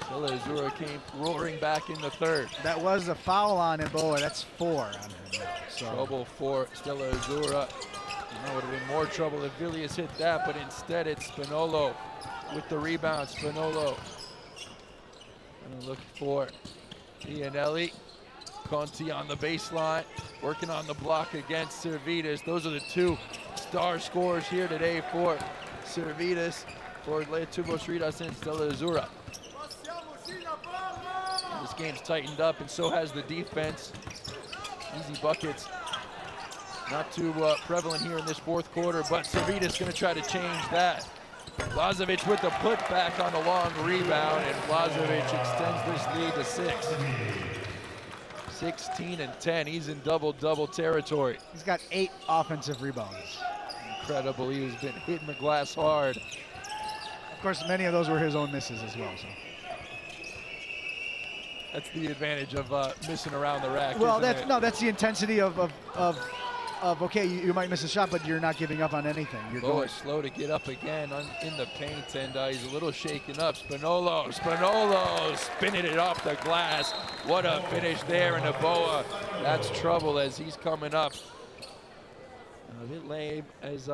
Stella Azzurra came roaring back in the 3rd. That was a foul on Eboa. That's 4 on him. So. Trouble for Stella Azzurra. It would have been more trouble if Villiers hit that, but instead it's Spinolo with the rebound. Spinolo gonna look for Iannelli. Conti on the baseline, working on the block against Servidis. Those are the 2 star scorers here today for Servidis, for LIETUVOS Rytas and Stella Azzurra. This game's tightened up, and so has the defense. Easy buckets, not too prevalent here in this 4th quarter, but Servidis gonna try to change that. Blažević with the putback on the long rebound, and Blažević extends this lead to 6. 16 and 10, he's in double-double territory. He's got 8 offensive rebounds. Incredible, he has been hitting the glass hard. Of course, many of those were his own misses as well. So. That's the advantage of missing around the rack. Well, that's the intensity of okay, you might miss a shot, but you're not giving up on anything. You're going slow to get up again in the paint, and he's a little shaken up. Spinolo spinning it off the glass. What a finish there, and Aboa, that's trouble as he's coming up. A bit lame as,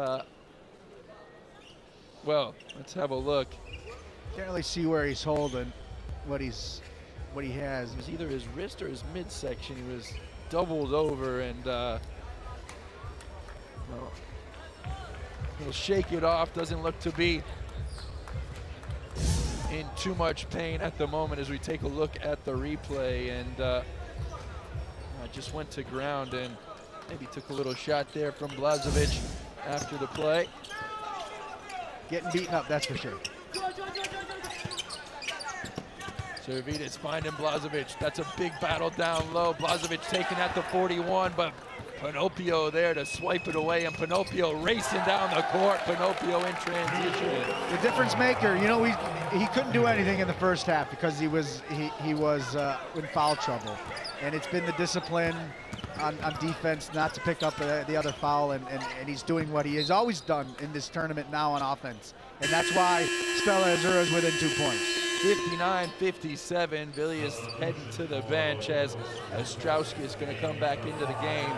well, let's have a look. Can't really see where he's holding, what he has. It was either his wrist or his midsection. He was doubled over, and well, he'll shake it off. Doesn't look to be in too much pain at the moment as we take a look at the replay, and just went to ground and maybe took a little shot there from Blažević after the play. Getting beaten up, that's for sure. Servidis finding Blažević. That's a big battle down low. Blažević taking at the 41, but Pinopio there to swipe it away, and Pinopio racing down the court. Pinopio in transition. The difference maker, you know, he couldn't do anything in the first half because he was in foul trouble, and it's been the discipline on defense not to pick up the other foul, and he's doing what he has always done in this tournament now on offense, and that's why Stella Azzurra is within 2 points. 59-57, Villius heading to the bench as Ostrowski is going to come back into the game.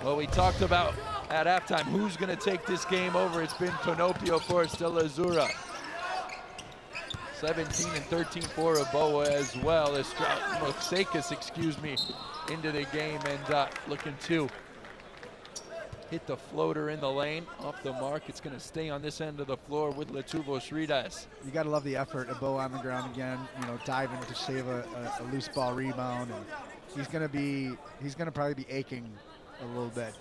Well, we talked about at halftime who's going to take this game over. It's been Pinopio for Stella Azzurra. 17 and 13 for Aboa as well. Moksakis, excuse me, into the game, and looking to hit the floater in the lane off the mark. It's going to stay on this end of the floor with LIETUVOS RYTAS. You got to love the effort. Aboa on the ground again, you know, diving to save a loose ball rebound, and he's going to probably be aching a little bit.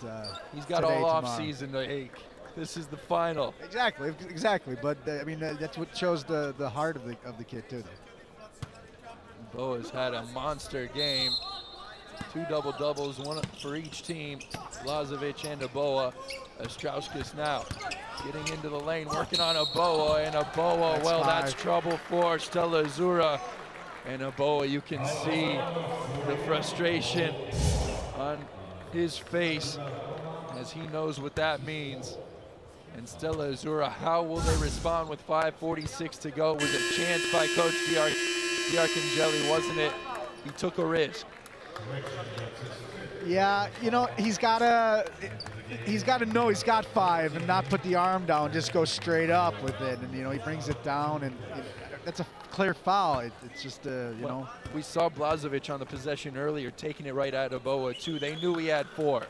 He's got all off season to ache. This is the final. Exactly. But I mean, that's what shows the heart of the kid too. Aboa's had a monster game. 2 double-doubles, one for each team. Blažević and Aboa. Ostrowskis now getting into the lane, working on Aboa, and Aboa, well, that's trouble for Stella Azzurra. And Aboa, you can see the frustration on his face as he knows what that means. And Stella Azzurra, how will they respond with 5:46 to go? It was a chance by Coach D'Arcangeli, wasn't it? He took a risk. Yeah, you know, he's got to know he's got 5 and not put the arm down, just go straight up with it. And, you know, he brings it down, and that's a clear foul. It's just, you know. We saw Blažević on the possession earlier, taking it right at Aboa, too. They knew he had 4.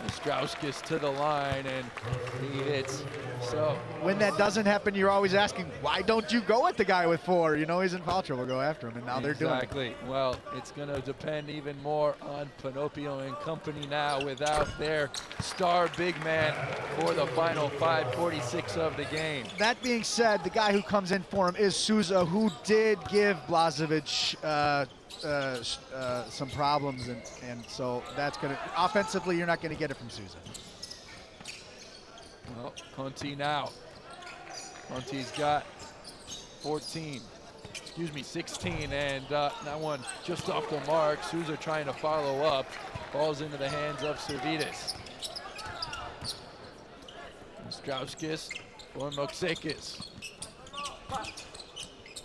Ostrowskis to the line, and he hits. So when that doesn't happen, you're always asking, why don't you go at the guy with 4? You know he's in foul trouble, go after him, and now they're doing it. Exactly. Well, it's going to depend even more on Pinopio and company now without their star big man for the final 5:46 of the game. That being said, the guy who comes in for him is Souza, who did give Blažević some problems, and so that's going to, offensively, you're not going to get it from Souza. Well, Conti now. Conti's got 16, and that one just off the mark. Souza trying to follow up. Falls into the hands of Servidis. Ostrowskis for Moksakis.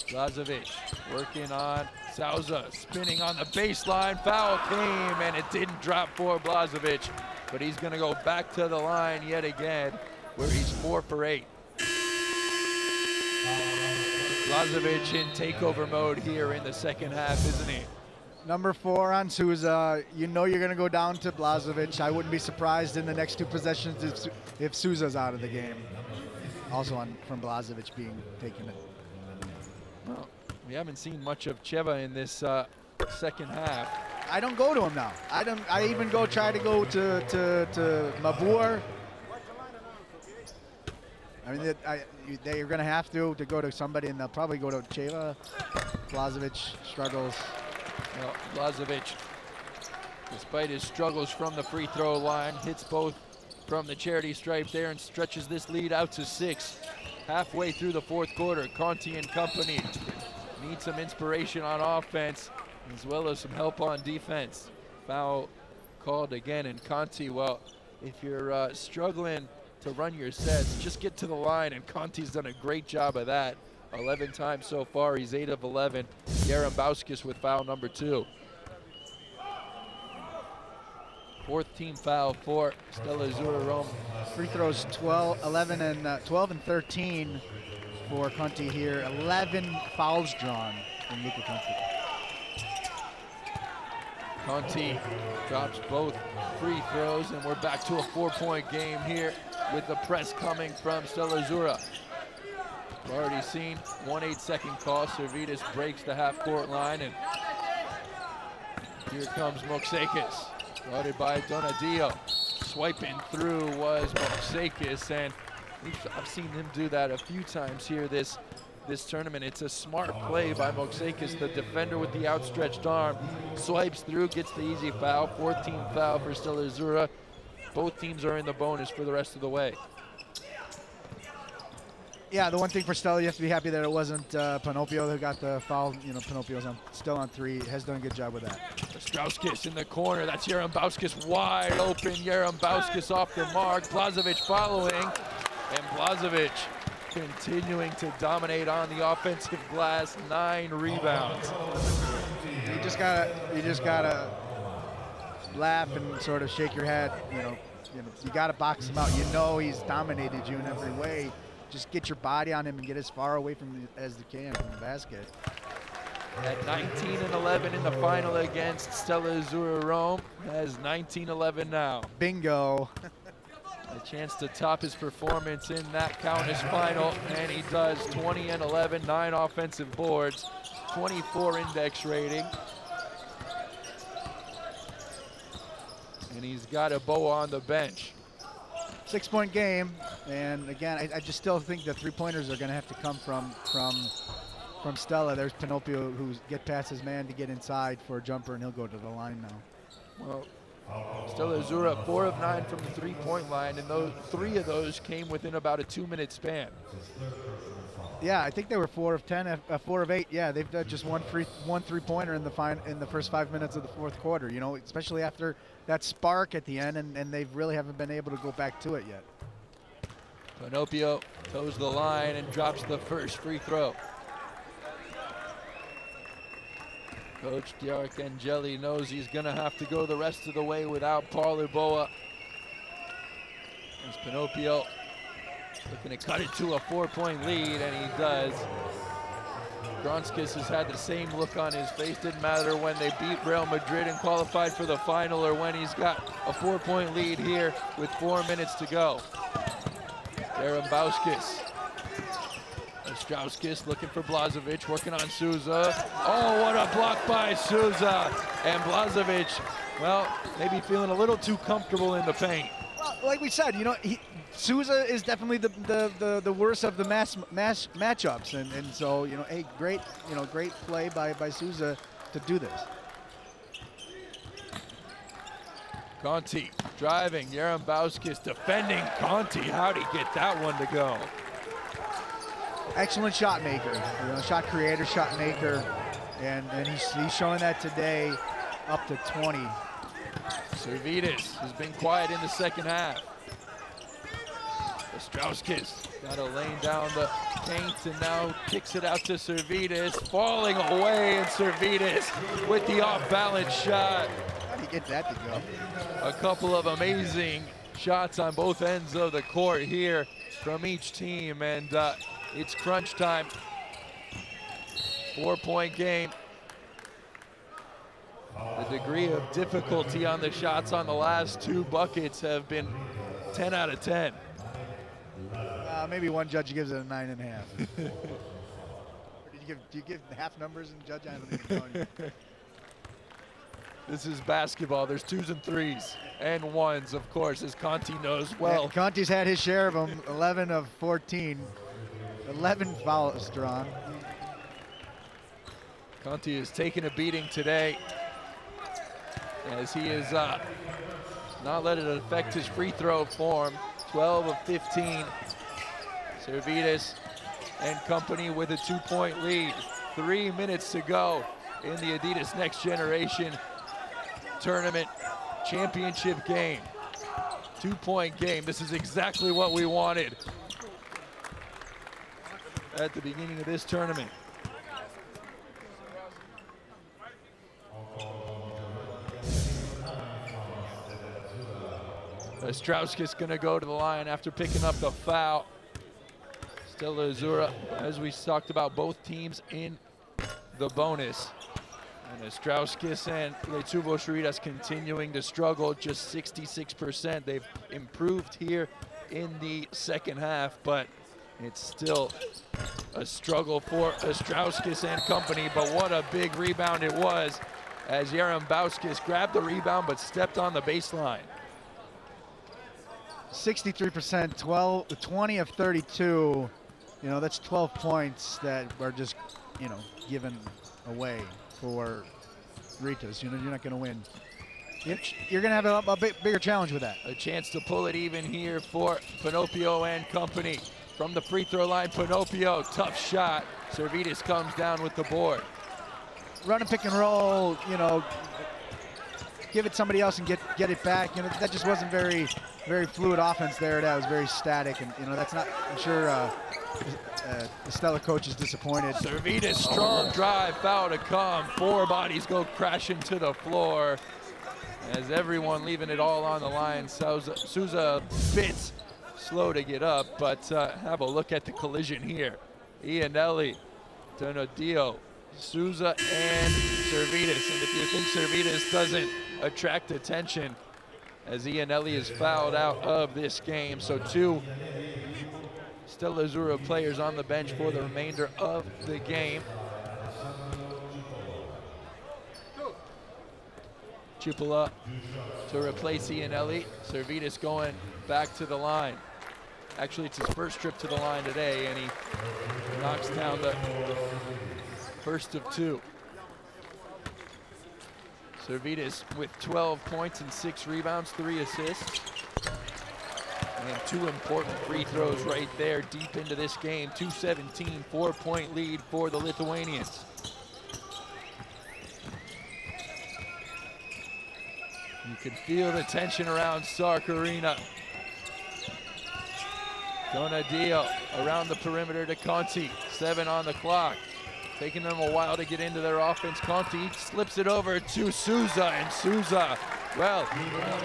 Blažević working on Souza, spinning on the baseline. Foul came, and it didn't drop for Blažević, but he's going to go back to the line yet again, where he's 4 for 8. Blažević in takeover mode here in the second half, isn't he? Number 4 on Souza. You know you're going to go down to Blažević. I wouldn't be surprised in the next 2 possessions if Souza's out of the game. Also from Blažević being taken. Well, we haven't seen much of Cheva in this second half. I don't go to him now. I even try to go to Mabur. I mean, they're going to have to go to somebody, and they'll probably go to Cheva. Blažević struggles. Well, Blažević, despite his struggles from the free throw line, hits both from the charity stripe there and stretches this lead out to 6. Halfway through the 4th quarter, Conti and company need some inspiration on offense as well as some help on defense. Foul called again. And Conti, well, if you're struggling to run your sets, just get to the line, and Conti's done a great job of that. 11 times so far, he's 8 of 11. Yarembowskis with foul number 2. 4th team foul for Stella Azzurra Rome. Free throws 12 and 13 for Conti here. 11 fouls drawn from Luca Conti. Conti drops both free throws, and we're back to a 4-point game here with the press coming from Stella Azzurra. We've already seen 1 8-second call. Servidis breaks the half-court line, and here comes Moksakis, guarded by Donadio. Swiping through was Moksakis, and I've seen him do that a few times here this tournament. It's a smart play by Moksakis, the defender with the outstretched arm. Swipes through, gets the easy foul. 4th team foul for Stella Azzurra. Both teams are in the bonus for the rest of the way. Yeah, the one thing for Stella, you have to be happy that it wasn't Panopio who got the foul. You know, Panopio's still on 3, has done a good job with that. Strauskis in the corner, that's Yarembowskis wide open. Yarembowskis off the mark, Blažević following, and Blažević continuing to dominate on the offensive glass. 9 rebounds. You just gotta laugh and sort of shake your head. You gotta box him out. You know he's dominated you in every way. Just get your body on him and get as far away from as you can from the basket. At 19 and 11 in the final against Stella Azzurra Rome, has 19-11 now. Bingo. A chance to top his performance in that Countess final, and he does. 20 and 11, 9 offensive boards, 24 index rating. And he's got a bow on the bench. 6-point game, and again, I just still think the 3-pointers are going to have to come from Stella. There's Panopio who's get past his man to get inside for a jumper, and he'll go to the line now. Well, Stella Azzurra 4 of 9 from the 3-point line, and those 3 of those came within about a 2-minute span. Yeah, I think they were 4 of 10, 4 of 8. Yeah, they've done just one 3-pointer in the first 5 minutes of the 4th quarter. You know, especially after that spark at the end, and they really haven't been able to go back to it yet. Panopio toes the line and drops the first free throw. Coach Diarcangeli knows he's going to have to go the rest of the way without Paul Iboa. As Panopio looking to cut it to a 4-point lead, and he does. Gronskis has had the same look on his face. Didn't matter when they beat Real Madrid and qualified for the final, or when he's got a 4-point lead here with 4 minutes to go. Yarembowskis. Strauskis looking for Blažević, working on Souza. Oh, what a block by Souza. And Blažević, well, maybe feeling a little too comfortable in the paint. Well, like we said, you know, Souza is definitely the worst of the matchups, and so, you know, hey, great play by Souza to do this. Conti driving, Yarembowskis defending Conti. How'd he get that one to go? Excellent shot maker, you know, shot creator, shot maker, and he's showing that today, up to 20. Servidis has been quiet in the second half. Strauskis got to lane down the paint and now kicks it out to Servidis, falling away, and Servidis with the off-balance shot. How do you get that to go? A couple of amazing shots on both ends of the court here from each team, and it's crunch time. 4-point game. The degree of difficulty on the shots on the last 2 buckets have been 10 out of 10. Maybe one judge gives it a 9.5. Do you give half numbers and judge? I haven't even known. This is basketball. There's 2s and 3s and 1s, of course, as Conti knows well. Yeah, Conti's had his share of them. 11 of 14. 11 fouls drawn. Conti is taking a beating today, as he is not letting it affect his free throw form. 12 of 15. Servidis and company with a 2-point lead. 3 minutes to go in the Adidas Next Generation tournament. championship game. 2-point game. This is exactly what we wanted at the beginning of this tournament. Ostrowski's gonna go to the line after picking up the foul. Stella Azzurra, as we talked about, both teams in the bonus. And Ostrowskis and LIETUVOS RYTAS continuing to struggle, just 66%. They've improved here in the second half, but it's still a struggle for Ostrowskis and company. But what a big rebound it was, as Bauskis grabbed the rebound but stepped on the baseline. 63%, 20 of 32. You know, that's 12 points that are just, you know, given away for Rytas. You know, you're not going to win. You're going to have a bigger challenge with that. A chance to pull it even here for Pinopio and company. From the free throw line, Pinopio, tough shot. Servidis comes down with the board. Run and pick and roll, you know, give it somebody else and get it back. You know, that just wasn't very fluid offense there. That was very static, and you know, that's not, I'm sure the Stella coach is disappointed. Servidis, strong drive, foul to come. 4 bodies go crashing to the floor as everyone leaving it all on the line. Souza bits slow to get up, but have a look at the collision here. Ianelli, Donadio, Souza, and Servidis. And if you think Servidis doesn't attract attention, as Ianelli is fouled out of this game, so 2 Stella Azzurra players on the bench for the remainder of the game. Cipolla to replace Ianelli. Servidis going back to the line. Actually, it's his first trip to the line today, and he knocks down the first of 2. Servidis with 12 points and 6 rebounds, 3 assists. And 2 important free throws right there deep into this game. 2-17, 4-point lead for the Lithuanians. You can feel the tension around Sark Arena. Donadio around the perimeter to Conti, 7 on the clock. Taking them a while to get into their offense. Conti slips it over to Souza, and Souza, well,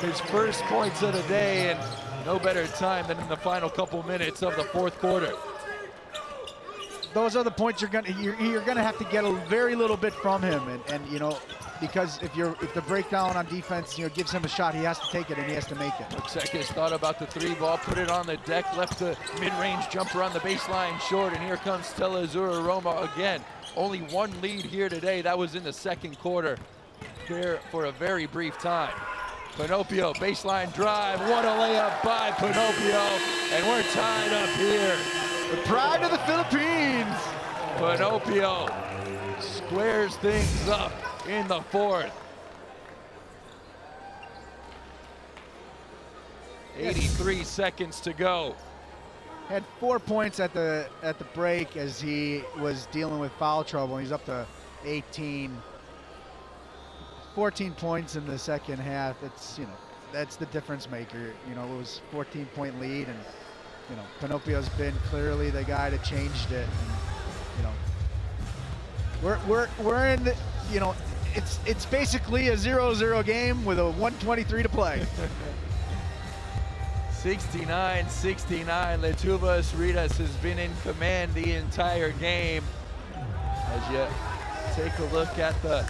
his first points of the day, and no better time than in the final couple minutes of the 4th quarter. Those are the points you're gonna have to get a very little bit from him, and you know, because if the breakdown on defense, you know, gives him a shot, he has to take it and he has to make it. Sekis thought about the 3 ball, put it on the deck, left the mid-range jumper on the baseline short, and here comes Stella Azzurra Roma again. Only 1 lead here today. That was in the 2nd quarter there for a very brief time. Pinopio, baseline drive, what a layup by Pinopio, and we're tied up here. The pride of the Philippines. Pinopio squares things up in the 4th. 83 seconds to go. Had 4 points at the break as he was dealing with foul trouble. He's up to 18. 14 points in the second half. It's, you know, that's the difference maker. You know, it was 14-point lead, and you know, Pinopio's been clearly the guy that changed it. And, you know, we're in the, you know, it's basically a 0-0 game with a 1:23 to play. 69-69, LIETUVOS RYTAS has been in command the entire game. As you take a look at the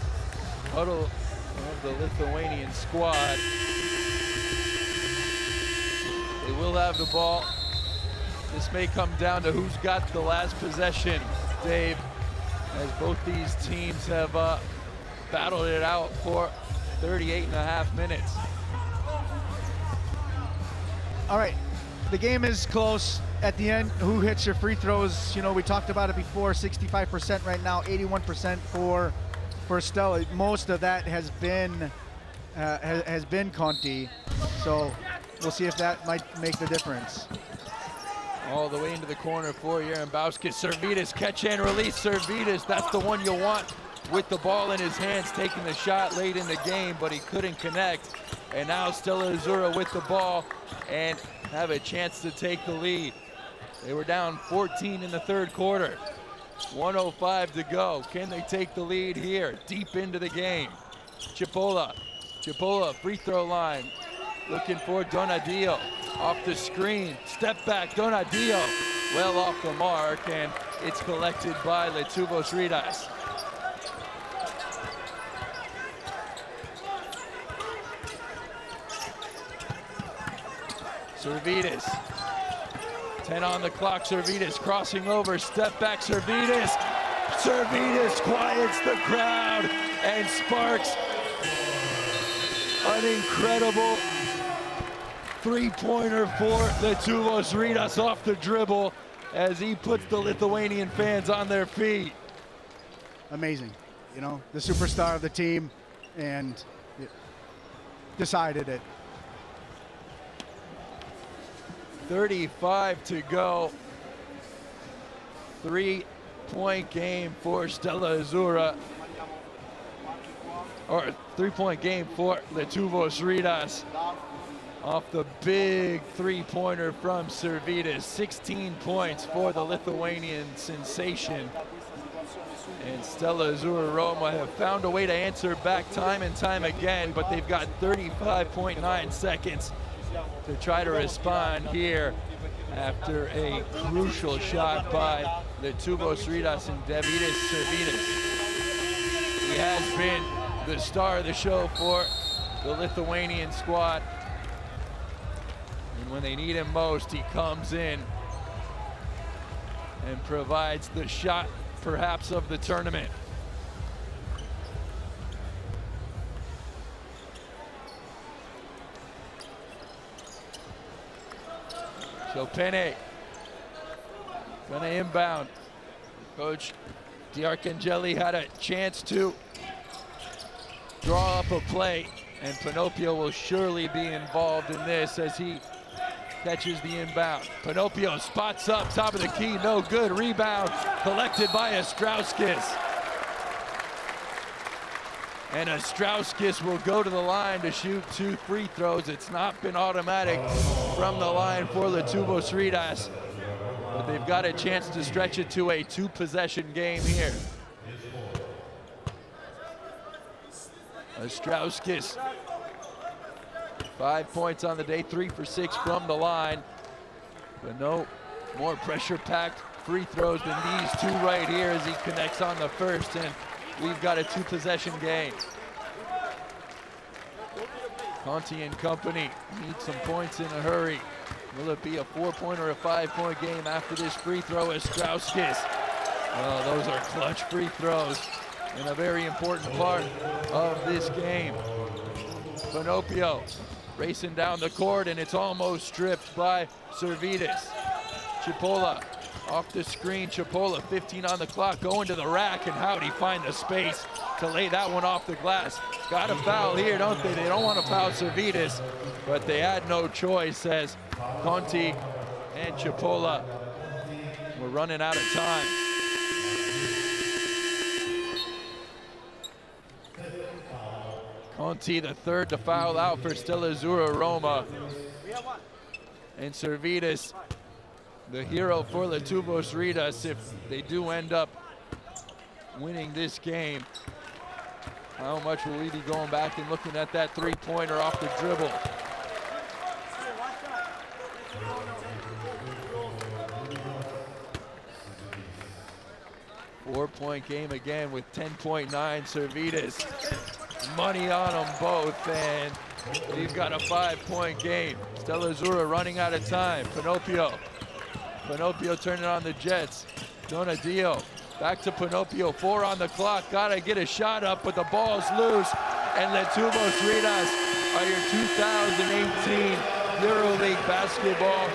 huddle of the Lithuanian squad, they will have the ball. This may come down to who's got the last possession, Dave, as both these teams have battled it out for 38.5 minutes. All right, the game is close. At the end, who hits your free throws? You know, we talked about it before, 65% right now, 81% for Stella. Most of that has been Conti. So we'll see if that might make the difference. All the way into the corner for Bauskis. Servidis, catch and release. Servidis, that's the one you want with the ball in his hands, taking the shot late in the game, but he couldn't connect. And now Stella Azzurra with the ball and have a chance to take the lead. They were down 14 in the third quarter. 1:05 to go. Can they take the lead here? Deep into the game. Cipolla, free throw line. Looking for Donadio. Off the screen. Step back, Donadio. Well off the mark, and it's collected by LIETUVOS RYTAS. Servidis. 10 on the clock, Servidis crossing over, step back, Servidis. Servidis quiets the crowd and sparks an incredible three-pointer for LIETUVOS RYTAS off the dribble as he puts the Lithuanian fans on their feet. Amazing, you know, the superstar of the team, and decided it. 35 to go. 3-point game for Stella Azzurra. Or 3-point game for LIETUVOS RYTAS. Off the big three-pointer from Servidis. 16 points for the Lithuanian sensation. And Stella Azzurra Roma have found a way to answer back time and time again, but they've got 35.9 seconds to try to respond here after a crucial shot by LIETUVOS RYTAS and Davidas Servidis. He has been the star of the show for the Lithuanian squad. And when they need him most, he comes in and provides the shot, perhaps, of the tournament. So Penne gonna inbound. Coach D'Arcangeli had a chance to draw up a play, and Pinocchio will surely be involved in this as he catches the inbound. Pinocchio spots up, top of the key, no good. Rebound collected by Astrauskis. And Astrauskis will go to the line to shoot 2 free throws. It's not been automatic from the line for LIETUVOS RYTAS, but they've got a chance to stretch it to a 2-possession game here. Astrauskis, 5 points on the day, 3 for 6 from the line, but no more pressure-packed free throws than these 2 right here as he connects on the first, and we've got a 2-possession game. Conti and company need some points in a hurry. Will it be a 4-point or a 5-point game after this free throw? Astrauskis. Well, those are clutch free throws and a very important part of this game. Pinocchio racing down the court, and it's almost stripped by Servidis. Cipolla off the screen. Cipolla, 15 on the clock, going to the rack, and how'd he find the space to lay that one off the glass? Got a foul here, don't they? They don't want to foul Servidis, but they had no choice as Conti and Cipolla were running out of time. Conti, the third to foul out for Stella Azzurra Roma. And Servidis, the hero for LIETUVOS RYTAS, if they do end up winning this game. How much will we be going back and looking at that three-pointer off the dribble? Four-point game again with 10.9 Servidis. Money on them both, and we've got a 5-point game. Stella Azzurra running out of time. Pinocchio turning on the Jets. Donadio back to Pinocchio, 4 on the clock. Gotta get a shot up, but the ball's loose. And LIETUVOS RYTAS are your 2018 EuroLeague basketball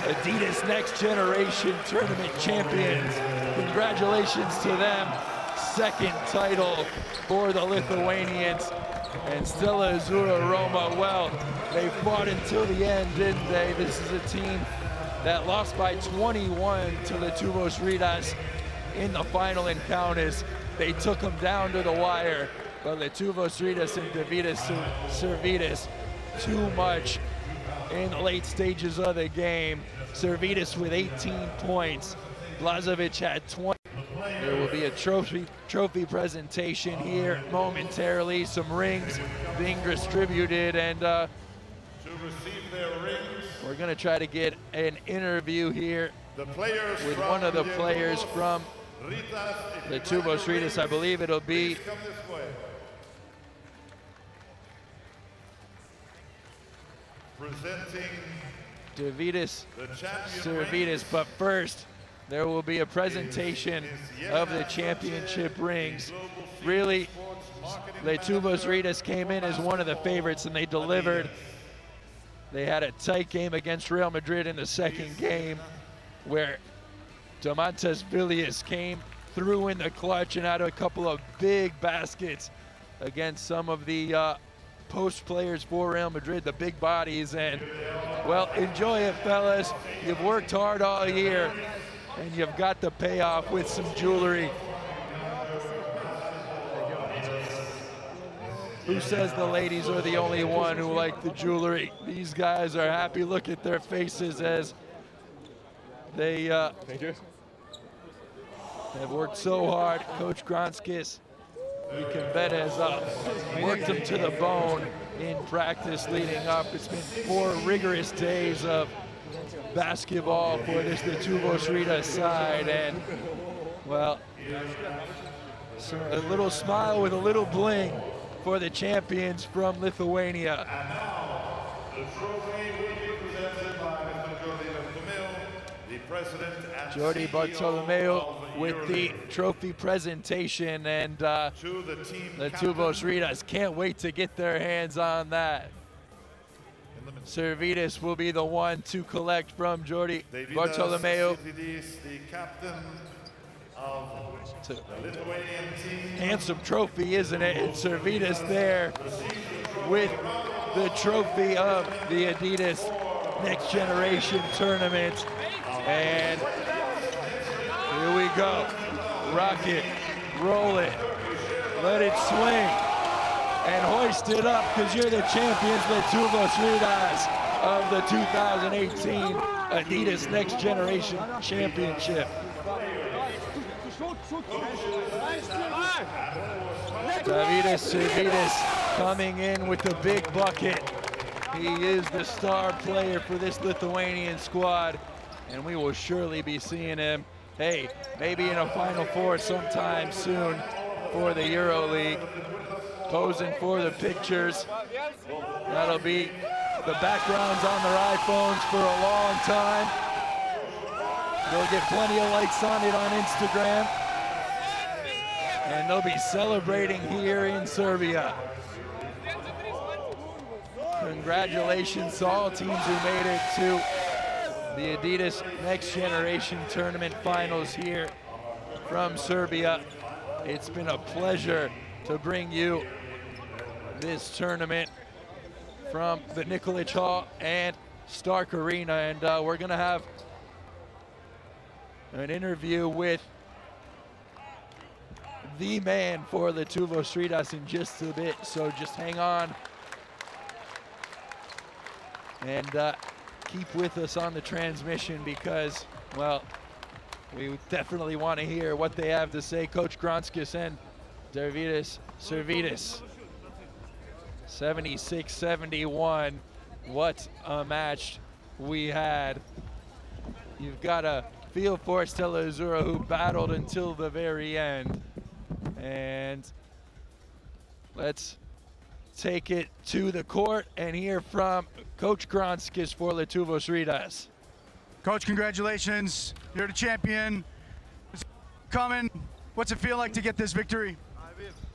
Adidas Next Generation Tournament champions. Congratulations to them. Second title for the Lithuanians. And Stella Azzurra Roma, well, they fought until the end, didn't they? This is a team that lost by 21 to LIETUVOS RYTAS in the final encounters. They took them down to the wire, but LIETUVOS RYTAS and Davidas Servidis too much in the late stages of the game. Servidis with 18 points. Blažević had 20. There will be a trophy presentation here momentarily. Some rings being distributed, and To receive their rings, we're going to try to get an interview here the players with from one of the players from Rytas. If the you'd Lietuvos like Rytas. I believe it'll be please come this way. Presenting Davidis the champion Servidis, rings. but first there will be a presentation of the championship rings. Really, Lietuvos Rytas came in as one of the favorites, and they delivered. They had a tight game against Real Madrid in the second game, where Domantas Villius came through in the clutch and had a couple of big baskets against some of the post players for Real Madrid, the big bodies. And, well, enjoy it, fellas. You've worked hard all year, and you've got the payoff with some jewelry. Who says the ladies are the only one who like the jewelry? These guys are happy. Look at their faces as they Thank you. have worked so hard. Coach Gronskis, we can bet, has worked them to the bone in practice leading up. It's been 4 rigorous days of basketball for this Lietuvos Rytas side, and, well, so a little smile with a little bling for the champions from Lithuania. The trophy will be presented by Mr. Jordi Bartolomeo with the trophy presentation, and Lietuvos Rytas can't wait to get their hands on that. Servidis will be the one to collect from Jordi Bartolomeo. The captain of the Lithuanian team. Handsome trophy, isn't it? And Servidis there with the trophy of the Adidas Next Generation Tournament. And here we go. Rock it, roll it, let it swing, and hoist it up, because you're the champions, Lietuvos Rytas, of the 2018 Adidas Next Generation Championship. Davidas Servidis coming in with the big bucket. He is the star player for this Lithuanian squad, and we will surely be seeing him, hey, maybe in a Final Four sometime soon for the EuroLeague. Posing for the pictures. That'll be the backgrounds on their iPhones for a long time. They'll get plenty of likes on it on Instagram. And they'll be celebrating here in Serbia. Congratulations to all teams who made it to the Adidas Next Generation Tournament Finals here from Serbia. It's been a pleasure to bring you this tournament from the Nikolic Hall and Stark Arena, and we're gonna have an interview with the man for the Lietuvos Rytas in just a bit, so just hang on and keep with us on the transmission, because, well, we definitely want to hear what they have to say. Coach Gronskis and Davidas Servidis. 76-71. What a match we had. You've got a feel for Stella Azzurra, who battled until the very end. And let's take it to the court and hear from Coach Gronskis for Lietuvos Rytas. Coach, congratulations. You're the champion. It's coming. What's it feel like to get this victory?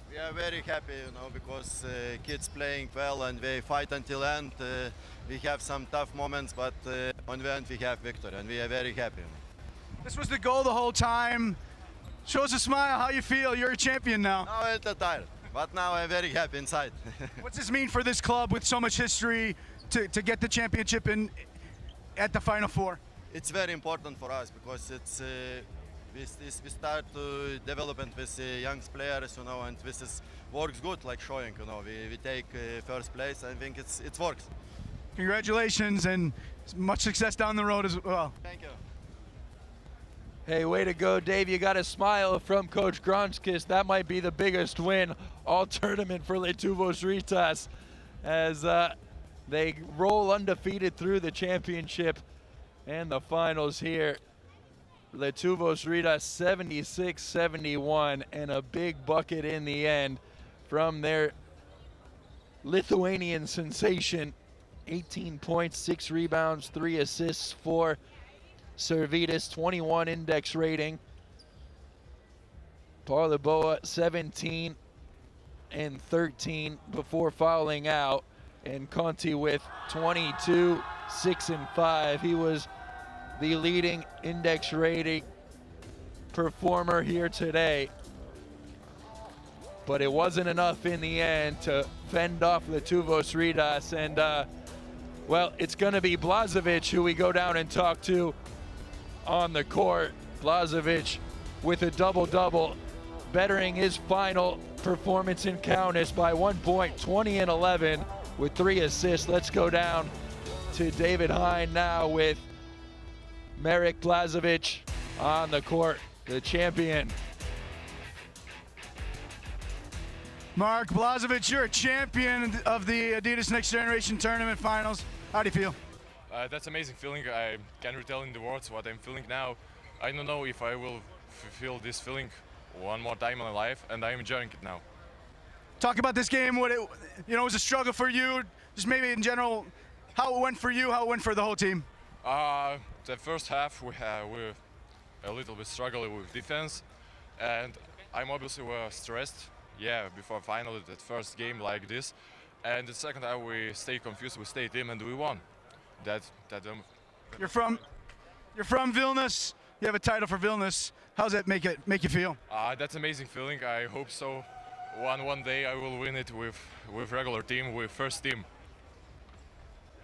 We are very happy, because kids playing well and they fight until end. We have some tough moments, but on the end we have victory, and we are very happy. This was the goal the whole time. Show us a smile. How you feel? You're a champion now. Now I'm a little tired, but now I'm very happy inside. What's this mean for this club with so much history to get the championship at the Final Four? It's very important for us, because it's we start to development with young players, and this is works good, like showing, we take first place. I think it works. Congratulations and much success down the road as well. Thank you. Hey, way to go, Dave. You got a smile from Coach Gronskis. That might be the biggest win all tournament for Lietuvos Rytas as they roll undefeated through the championship and the finals here. Lietuvos Rytas 76-71 and a big bucket in the end from their Lithuanian sensation. 18 points, 6 rebounds, 3 assists for Servydas, 21 index rating. Parlaboa 17 and 13 before fouling out. And Conti with 22, 6 and 5. He was the leading index rating performer here today. But it wasn't enough in the end to fend off Lietuvos Rytas. And well, it's gonna be Blažević who we go down and talk to on the court. Blažević with a double-double, bettering his final performance in Kaunas by 1 point, 20 and 11 with 3 assists. Let's go down to David Hein now with Marek Blažević on the court, the champion. Mark Blažević, you're a champion of the Adidas Next Generation Tournament Finals. How do you feel? That's amazing feeling. I can't retell in the words what I'm feeling now. I don't know if I will feel this feeling one more time in my life, and I'm enjoying it now. Talk about this game. What it was a struggle for you. Just maybe in general, how it went for you, how it went for the whole team. The first half we a little bit struggling with defense, and I'm obviously stressed. Yeah, before finally that first game like this, and the second half we stay confused, we stay team, and we won. You're from Vilnius. You have a title for Vilnius. How's that make you feel? That's amazing feeling. I hope so. One day I will win it with regular team, with first team.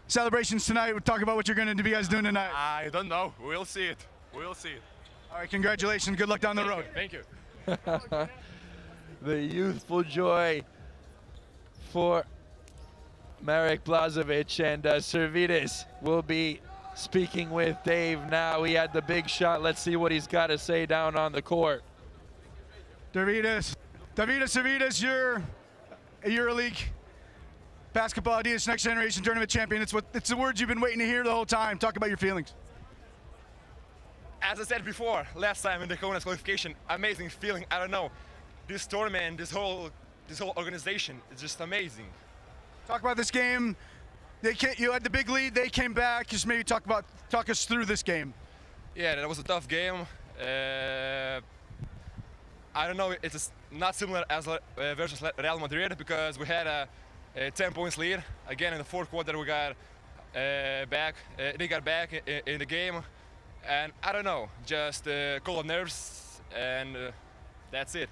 Celebrations tonight. We'll talk about what you're going to be guys doing tonight. I don't know. We'll see it. We'll see it. All right. Congratulations. Good luck down the road. Thank you. The youthful joy for Marek Blažević, and Servydas will be speaking with Dave now. He had the big shot. Let's see what he's got to say down on the court. Servydas, you're a EuroLeague basketball Adidas Next Generation Tournament champion. It's the words you've been waiting to hear the whole time. Talk about your feelings. As I said before, last time in the Kaunas qualification, amazing feeling. I don't know, this tournament, this whole organization is just amazing. Talk about this game. You had the big lead. They came back. Just maybe talk us through this game. Yeah, that was a tough game. I don't know. It's not similar as versus Real Madrid because we had a 10 points lead. Again, in the fourth quarter, we got back. They got back in the game, and I don't know, just cold of nerves, and that's it.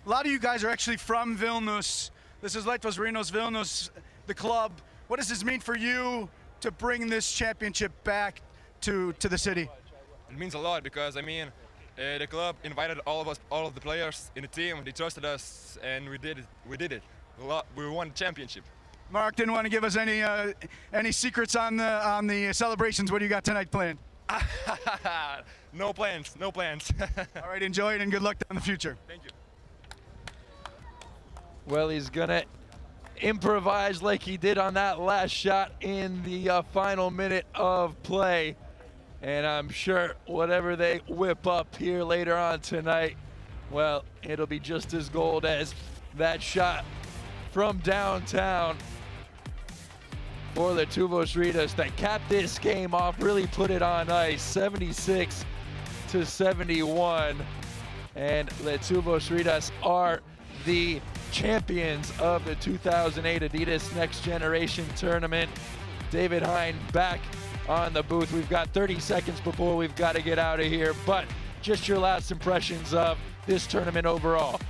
A lot of you guys are actually from Vilnius. This is Lietuvos Rytas Vilnius, the club. What does this mean for you to bring this championship back to the city? It means a lot because, I mean, the club invited all of the players in the team. They trusted us, and we did it. We won the championship. Mark didn't want to give us any secrets on the celebrations. What do you got tonight planned? No plans. No plans. All right, enjoy it and good luck in the future. Thank you. Well, he's gonna improvise like he did on that last shot in the final minute of play. And I'm sure whatever they whip up here later on tonight, well, it'll be just as gold as that shot from downtown for the Lietuvos Rytas that capped this game off, really put it on ice, 76-71. And Lietuvos Rytas are the champions of the 2008 Adidas Next Generation Tournament. David Hein back on the booth. We've got 30 seconds before we've got to get out of here, but just your last impressions of this tournament overall.